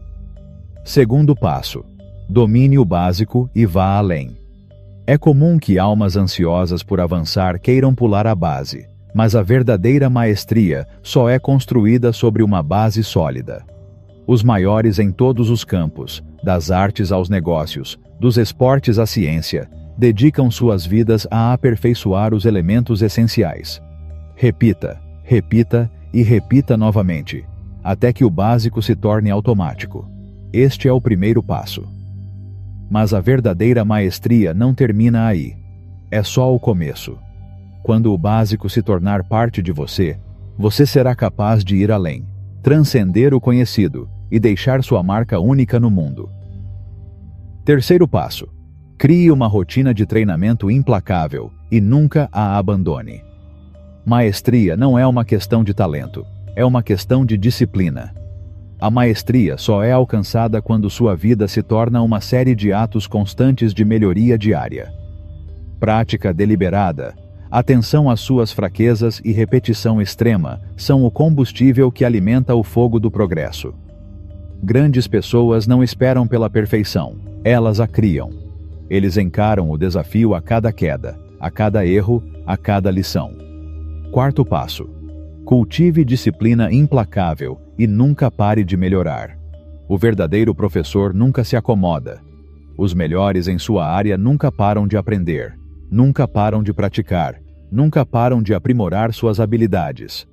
Segundo passo: domine o básico e vá além. É comum que almas ansiosas por avançar queiram pular a base, mas a verdadeira maestria só é construída sobre uma base sólida. Os maiores em todos os campos, das artes aos negócios, dos esportes à ciência, dedicam suas vidas a aperfeiçoar os elementos essenciais. Repita, repita e repita novamente, até que o básico se torne automático. Este é o primeiro passo. Mas a verdadeira maestria não termina aí. É só o começo. Quando o básico se tornar parte de você, você será capaz de ir além, transcender o conhecido e deixar sua marca única no mundo. Terceiro passo: crie uma rotina de treinamento implacável e nunca a abandone. Maestria não é uma questão de talento, é uma questão de disciplina. A maestria só é alcançada quando sua vida se torna uma série de atos constantes de melhoria diária. Prática deliberada, atenção às suas fraquezas e repetição extrema são o combustível que alimenta o fogo do progresso. Grandes pessoas não esperam pela perfeição, elas a criam. Eles encaram o desafio a cada queda, a cada erro, a cada lição. Quarto passo: cultive disciplina implacável e nunca pare de melhorar. O verdadeiro professor nunca se acomoda. Os melhores em sua área nunca param de aprender, nunca param de praticar, nunca param de aprimorar suas habilidades.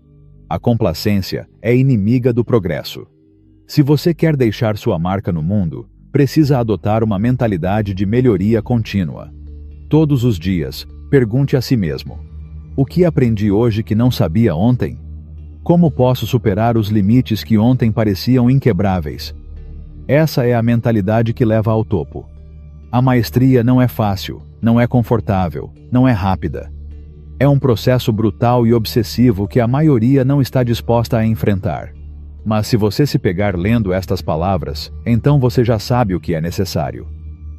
A complacência é inimiga do progresso. Se você quer deixar sua marca no mundo, precisa adotar uma mentalidade de melhoria contínua. Todos os dias, pergunte a si mesmo: o que aprendi hoje que não sabia ontem? Como posso superar os limites que ontem pareciam inquebráveis? Essa é a mentalidade que leva ao topo. A maestria não é fácil, não é confortável, não é rápida. É um processo brutal e obsessivo que a maioria não está disposta a enfrentar. Mas se você se pegar lendo estas palavras, então você já sabe o que é necessário.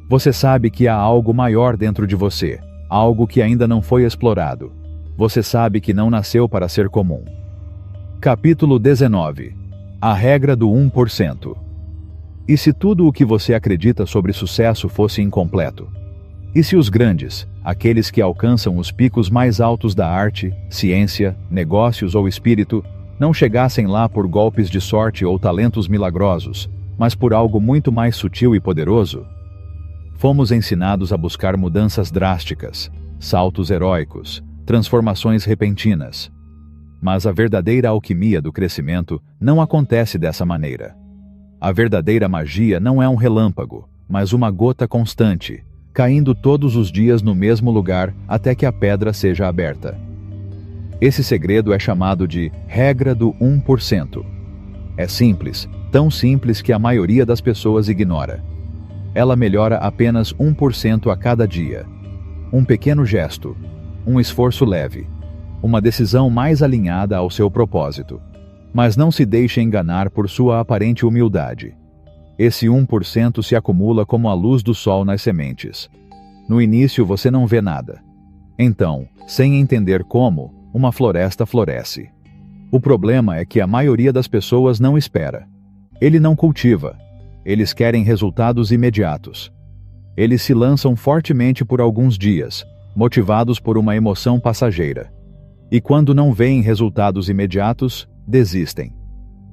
Você sabe que há algo maior dentro de você, algo que ainda não foi explorado. Você sabe que não nasceu para ser comum. Capítulo 19. A regra do 1%. E se tudo o que você acredita sobre sucesso fosse incompleto? E se os grandes, aqueles que alcançam os picos mais altos da arte, ciência, negócios ou espírito, não chegassem lá por golpes de sorte ou talentos milagrosos, mas por algo muito mais sutil e poderoso? Fomos ensinados a buscar mudanças drásticas, saltos heróicos, transformações repentinas. Mas a verdadeira alquimia do crescimento não acontece dessa maneira. A verdadeira magia não é um relâmpago, mas uma gota constante, caindo todos os dias no mesmo lugar até que a pedra seja aberta. Esse segredo é chamado de regra do 1%. É simples, tão simples que a maioria das pessoas ignora. Ela melhora apenas 1% a cada dia. Um pequeno gesto, um esforço leve, uma decisão mais alinhada ao seu propósito. Mas não se deixe enganar por sua aparente humildade. Esse 1% se acumula como a luz do sol nas sementes. No início você não vê nada. Então, sem entender como, uma floresta floresce. O problema é que a maioria das pessoas não espera. Ele não cultiva. Eles querem resultados imediatos. Eles se lançam fortemente por alguns dias, motivados por uma emoção passageira. E quando não veem resultados imediatos, desistem.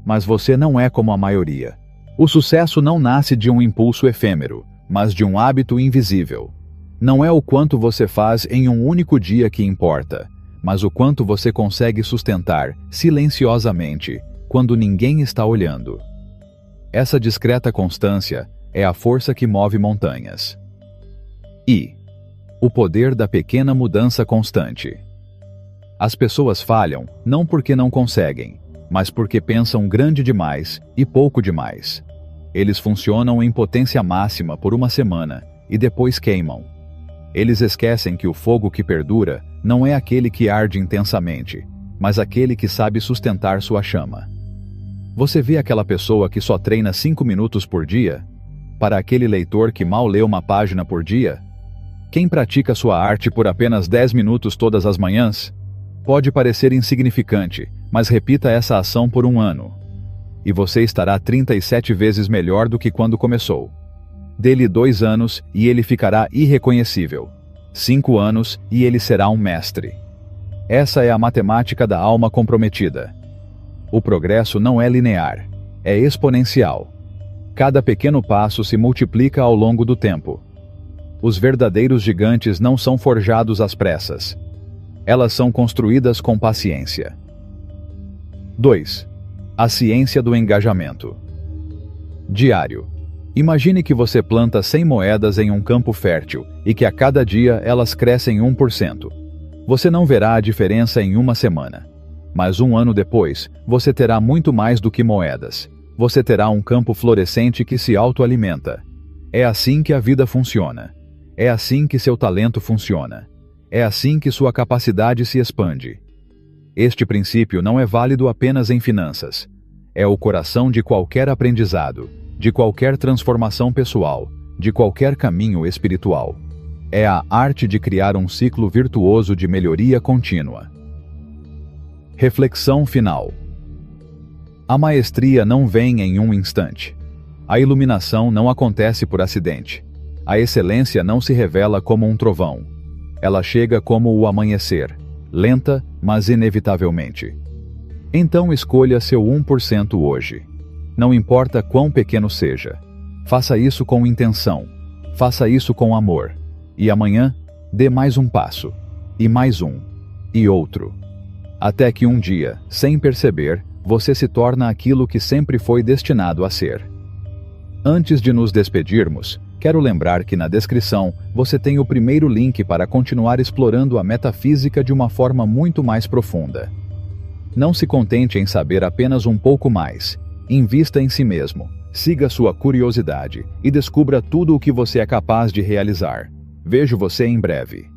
Mas você não é como a maioria. O sucesso não nasce de um impulso efêmero, mas de um hábito invisível. Não é o quanto você faz em um único dia que importa, mas o quanto você consegue sustentar, silenciosamente, quando ninguém está olhando. Essa discreta constância é a força que move montanhas. E o poder da pequena mudança constante. As pessoas falham não porque não conseguem, mas porque pensam grande demais e pouco demais. Eles funcionam em potência máxima por uma semana e depois queimam. Eles esquecem que o fogo que perdura não é aquele que arde intensamente, mas aquele que sabe sustentar sua chama. Você vê aquela pessoa que só treina 5 minutos por dia? Para aquele leitor que mal lê uma página por dia? Quem pratica sua arte por apenas 10 minutos todas as manhãs? Pode parecer insignificante, mas repita essa ação por 1 ano. E você estará 37 vezes melhor do que quando começou. Dê-lhe 2 anos e ele ficará irreconhecível. 5 anos e ele será um mestre. Essa é a matemática da alma comprometida. O progresso não é linear, é exponencial. Cada pequeno passo se multiplica ao longo do tempo. Os verdadeiros gigantes não são forjados às pressas. Elas são construídas com paciência. 2. A ciência do engajamento. Diário. Imagine que você planta 100 moedas em um campo fértil e que a cada dia elas crescem 1%. Você não verá a diferença em 1 semana. Mas 1 ano depois, você terá muito mais do que moedas. Você terá um campo florescente que se autoalimenta. É assim que a vida funciona. É assim que seu talento funciona. É assim que sua capacidade se expande. Este princípio não é válido apenas em finanças. É o coração de qualquer aprendizado, de qualquer transformação pessoal, de qualquer caminho espiritual. É a arte de criar um ciclo virtuoso de melhoria contínua. Reflexão final. A maestria não vem em um instante. A iluminação não acontece por acidente. A excelência não se revela como um trovão. Ela chega como o amanhecer, lenta, mas inevitavelmente. Então escolha seu 1% hoje. Não importa quão pequeno seja. Faça isso com intenção. Faça isso com amor. E amanhã, dê mais um passo. E mais um. E outro. Até que um dia, sem perceber, você se torna aquilo que sempre foi destinado a ser. Antes de nos despedirmos, quero lembrar que na descrição você tem o primeiro link para continuar explorando a metafísica de uma forma muito mais profunda. Não se contente em saber apenas um pouco mais. Invista em si mesmo, siga sua curiosidade e descubra tudo o que você é capaz de realizar. Vejo você em breve.